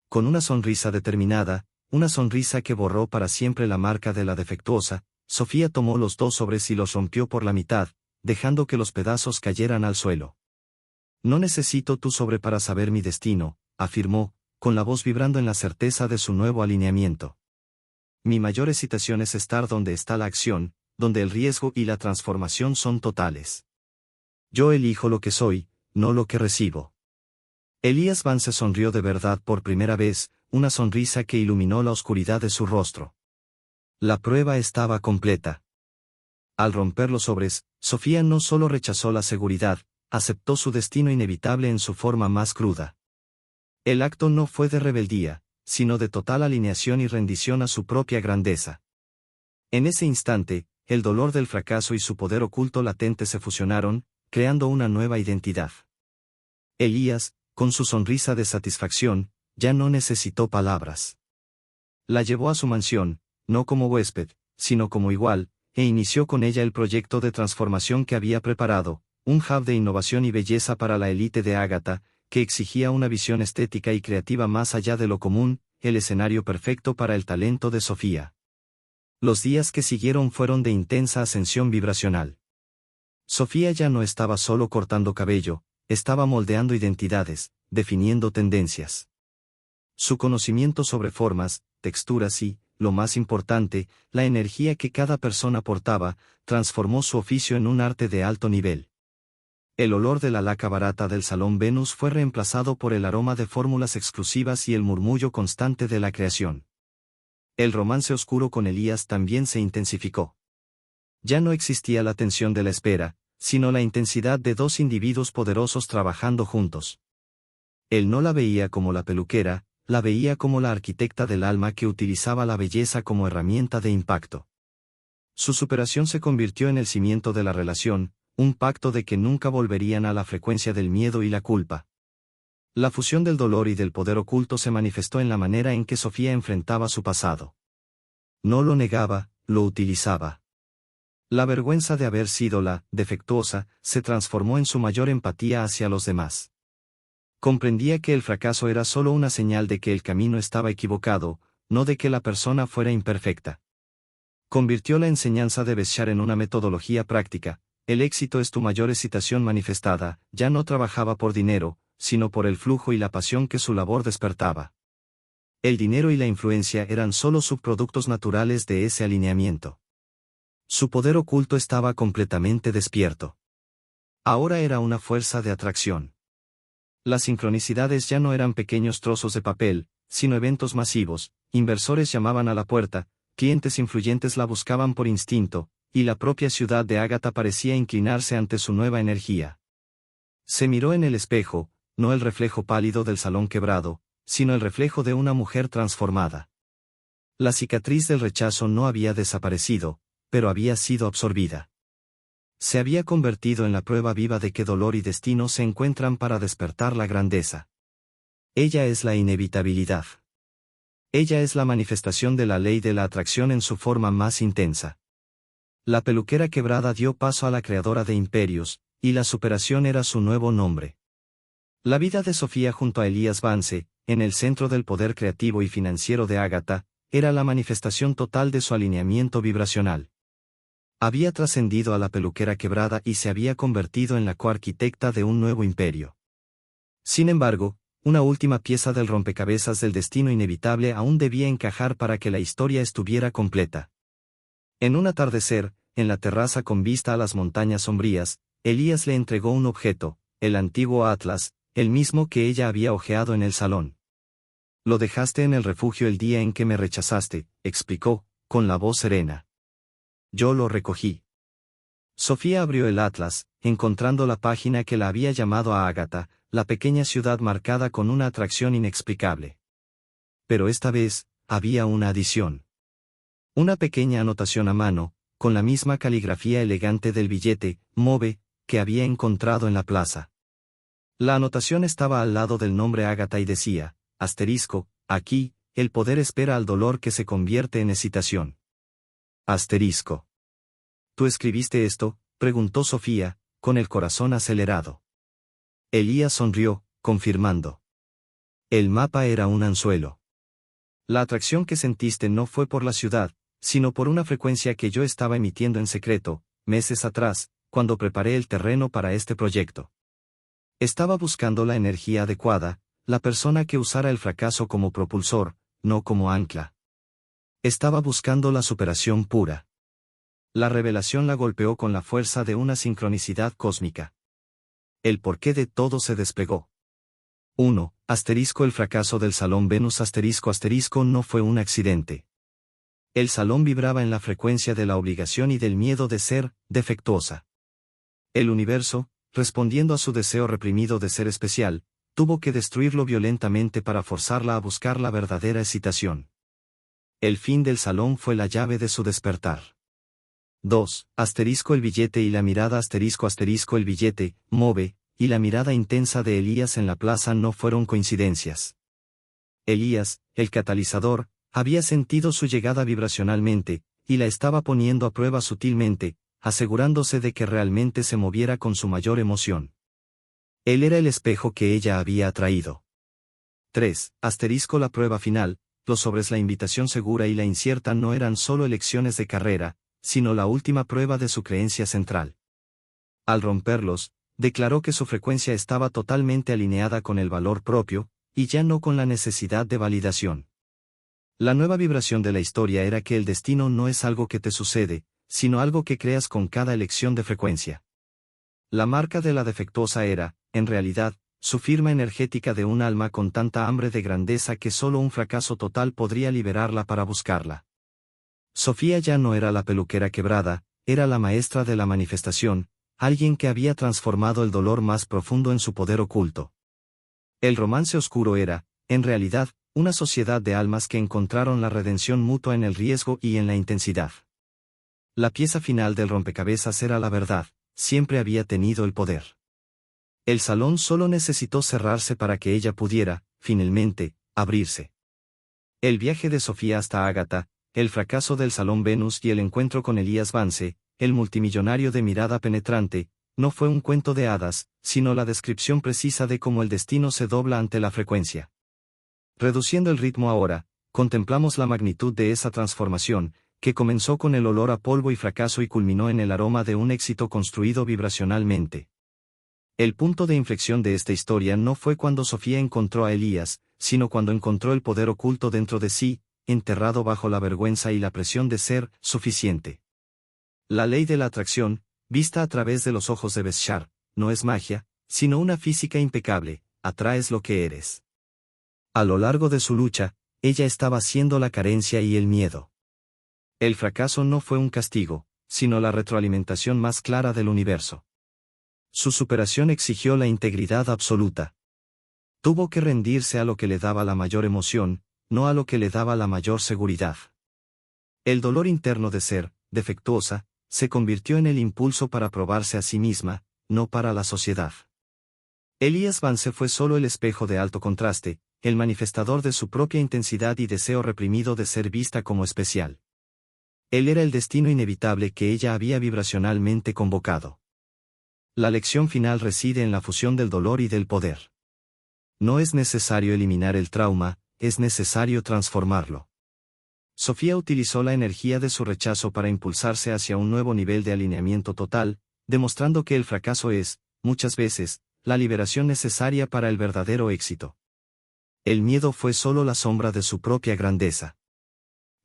Con una sonrisa determinada, una sonrisa que borró para siempre la marca de la defectuosa, Sofía tomó los 2 sobres y los rompió por la mitad, dejando que los pedazos cayeran al suelo. No necesito tu sobre para saber mi destino, afirmó, con la voz vibrando en la certeza de su nuevo alineamiento. Mi mayor excitación es estar donde está la acción, donde el riesgo y la transformación son totales. Yo elijo lo que soy, no lo que recibo. Elías Vance sonrió de verdad por primera vez, una sonrisa que iluminó la oscuridad de su rostro. La prueba estaba completa. Al romper los sobres, Sofía no solo rechazó la seguridad, aceptó su destino inevitable en su forma más cruda. El acto no fue de rebeldía, sino de total alineación y rendición a su propia grandeza. En ese instante, el dolor del fracaso y su poder oculto latente se fusionaron, creando una nueva identidad. Elías, con su sonrisa de satisfacción, ya no necesitó palabras. La llevó a su mansión, no como huésped, sino como igual, e inició con ella el proyecto de transformación que había preparado, un hub de innovación y belleza para la élite de Ágata, que exigía una visión estética y creativa más allá de lo común, el escenario perfecto para el talento de Sofía. Los días que siguieron fueron de intensa ascensión vibracional. Sofía ya no estaba solo cortando cabello, estaba moldeando identidades, definiendo tendencias. Su conocimiento sobre formas, texturas y, lo más importante, la energía que cada persona portaba, transformó su oficio en un arte de alto nivel. El olor de la laca barata del Salón Venus fue reemplazado por el aroma de fórmulas exclusivas y el murmullo constante de la creación. El romance oscuro con Elías también se intensificó. Ya no existía la tensión de la espera, sino la intensidad de 2 individuos poderosos trabajando juntos. Él no la veía como la peluquera, la veía como la arquitecta del alma que utilizaba la belleza como herramienta de impacto. Su superación se convirtió en el cimiento de la relación, un pacto de que nunca volverían a la frecuencia del miedo y la culpa. La fusión del dolor y del poder oculto se manifestó en la manera en que Sofía enfrentaba su pasado. No lo negaba, lo utilizaba. La vergüenza de haber sido la defectuosa se transformó en su mayor empatía hacia los demás. Comprendía que el fracaso era solo una señal de que el camino estaba equivocado, no de que la persona fuera imperfecta. Convirtió la enseñanza de Beshar en una metodología práctica. El éxito es tu mayor excitación manifestada. Ya no trabajaba por dinero, sino por el flujo y la pasión que su labor despertaba. El dinero y la influencia eran solo subproductos naturales de ese alineamiento. Su poder oculto estaba completamente despierto. Ahora era una fuerza de atracción. Las sincronicidades ya no eran pequeños trozos de papel, sino eventos masivos. Inversores llamaban a la puerta, clientes influyentes la buscaban por instinto, y la propia ciudad de Ágata parecía inclinarse ante su nueva energía. Se miró en el espejo, no el reflejo pálido del salón quebrado, sino el reflejo de una mujer transformada. La cicatriz del rechazo no había desaparecido, pero había sido absorbida. Se había convertido en la prueba viva de que dolor y destino se encuentran para despertar la grandeza. Ella es la inevitabilidad. Ella es la manifestación de la ley de la atracción en su forma más intensa. La peluquera quebrada dio paso a la creadora de imperios, y la superación era su nuevo nombre. La vida de Sofía junto a Elías Vance, en el centro del poder creativo y financiero de Ágata, era la manifestación total de su alineamiento vibracional. Había trascendido a la peluquera quebrada y se había convertido en la coarquitecta de un nuevo imperio. Sin embargo, una última pieza del rompecabezas del destino inevitable aún debía encajar para que la historia estuviera completa. En un atardecer, en la terraza con vista a las montañas sombrías, Elías le entregó un objeto, el antiguo atlas, el mismo que ella había hojeado en el salón. Lo dejaste en el refugio el día en que me rechazaste, explicó, con la voz serena. Yo lo recogí. Sofía abrió el atlas, encontrando la página que la había llamado a Ágata, la pequeña ciudad marcada con una atracción inexplicable. Pero esta vez, había una adición. Una pequeña anotación a mano, con la misma caligrafía elegante del billete, Move, que había encontrado en la plaza. La anotación estaba al lado del nombre Ágata y decía, asterisco, aquí, el poder espera al dolor que se convierte en excitación. Asterisco. ¿Tú escribiste esto?, preguntó Sofía, con el corazón acelerado. Elías sonrió, confirmando. El mapa era un anzuelo. La atracción que sentiste no fue por la ciudad, sino por una frecuencia que yo estaba emitiendo en secreto, meses atrás, cuando preparé el terreno para este proyecto. Estaba buscando la energía adecuada, la persona que usara el fracaso como propulsor, no como ancla. Estaba buscando la superación pura. La revelación la golpeó con la fuerza de una sincronicidad cósmica. El porqué de todo se desplegó. 1. Asterisco el fracaso del salón Venus asterisco no fue un accidente. El salón vibraba en la frecuencia de la obligación y del miedo de ser defectuosa. El universo, respondiendo a su deseo reprimido de ser especial, tuvo que destruirlo violentamente para forzarla a buscar la verdadera excitación. El fin del salón fue la llave de su despertar. 2. Asterisco el billete y la mirada asterisco el billete, Move, y la mirada intensa de Elías en la plaza no fueron coincidencias. Elías, el catalizador, había sentido su llegada vibracionalmente, y la estaba poniendo a prueba sutilmente, asegurándose de que realmente se moviera con su mayor emoción. Él era el espejo que ella había atraído. 3. Asterisco la prueba final, los sobres la invitación segura y la incierta no eran solo elecciones de carrera, sino la última prueba de su creencia central. Al romperlos, declaró que su frecuencia estaba totalmente alineada con el valor propio, y ya no con la necesidad de validación. La nueva vibración de la historia era que el destino no es algo que te sucede, sino algo que creas con cada elección de frecuencia. La marca de la defectuosa era, en realidad, su firma energética de un alma con tanta hambre de grandeza que solo un fracaso total podría liberarla para buscarla. Sofía ya no era la peluquera quebrada, era la maestra de la manifestación, alguien que había transformado el dolor más profundo en su poder oculto. El romance oscuro era, en realidad, una sociedad de almas que encontraron la redención mutua en el riesgo y en la intensidad. La pieza final del rompecabezas era la verdad, siempre había tenido el poder. El salón solo necesitó cerrarse para que ella pudiera, finalmente, abrirse. El viaje de Sofía hasta Ágata, el fracaso del salón Venus y el encuentro con Elías Vance, el multimillonario de mirada penetrante, no fue un cuento de hadas, sino la descripción precisa de cómo el destino se dobla ante la frecuencia. Reduciendo el ritmo ahora, contemplamos la magnitud de esa transformación, que comenzó con el olor a polvo y fracaso y culminó en el aroma de un éxito construido vibracionalmente. El punto de inflexión de esta historia no fue cuando Sofía encontró a Elías, sino cuando encontró el poder oculto dentro de sí, enterrado bajo la vergüenza y la presión de ser suficiente. La ley de la atracción, vista a través de los ojos de Beshar, no es magia, sino una física impecable: atraes lo que eres. A lo largo de su lucha, ella estaba siendo la carencia y el miedo. El fracaso no fue un castigo, sino la retroalimentación más clara del universo. Su superación exigió la integridad absoluta. Tuvo que rendirse a lo que le daba la mayor emoción, no a lo que le daba la mayor seguridad. El dolor interno de ser defectuosa se convirtió en el impulso para probarse a sí misma, no para la sociedad. Elías Vance fue solo el espejo de alto contraste, el manifestador de su propia intensidad y deseo reprimido de ser vista como especial. Él era el destino inevitable que ella había vibracionalmente convocado. La lección final reside en la fusión del dolor y del poder. No es necesario eliminar el trauma, es necesario transformarlo. Sofía utilizó la energía de su rechazo para impulsarse hacia un nuevo nivel de alineamiento total, demostrando que el fracaso es, muchas veces, la liberación necesaria para el verdadero éxito. El miedo fue solo la sombra de su propia grandeza.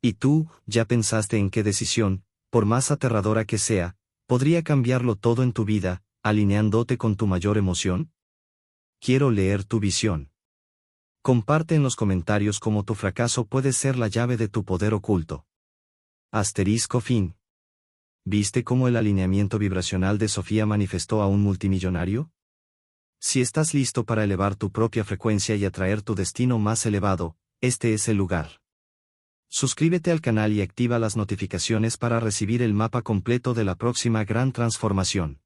¿Y tú, ya pensaste en qué decisión, por más aterradora que sea, podría cambiarlo todo en tu vida, alineándote con tu mayor emoción? Quiero leer tu visión. Comparte en los comentarios cómo tu fracaso puede ser la llave de tu poder oculto. *fin. ¿Viste cómo el alineamiento vibracional de Sofía manifestó a un multimillonario? Si estás listo para elevar tu propia frecuencia y atraer tu destino más elevado, este es el lugar. Suscríbete al canal y activa las notificaciones para recibir el mapa completo de la próxima gran transformación.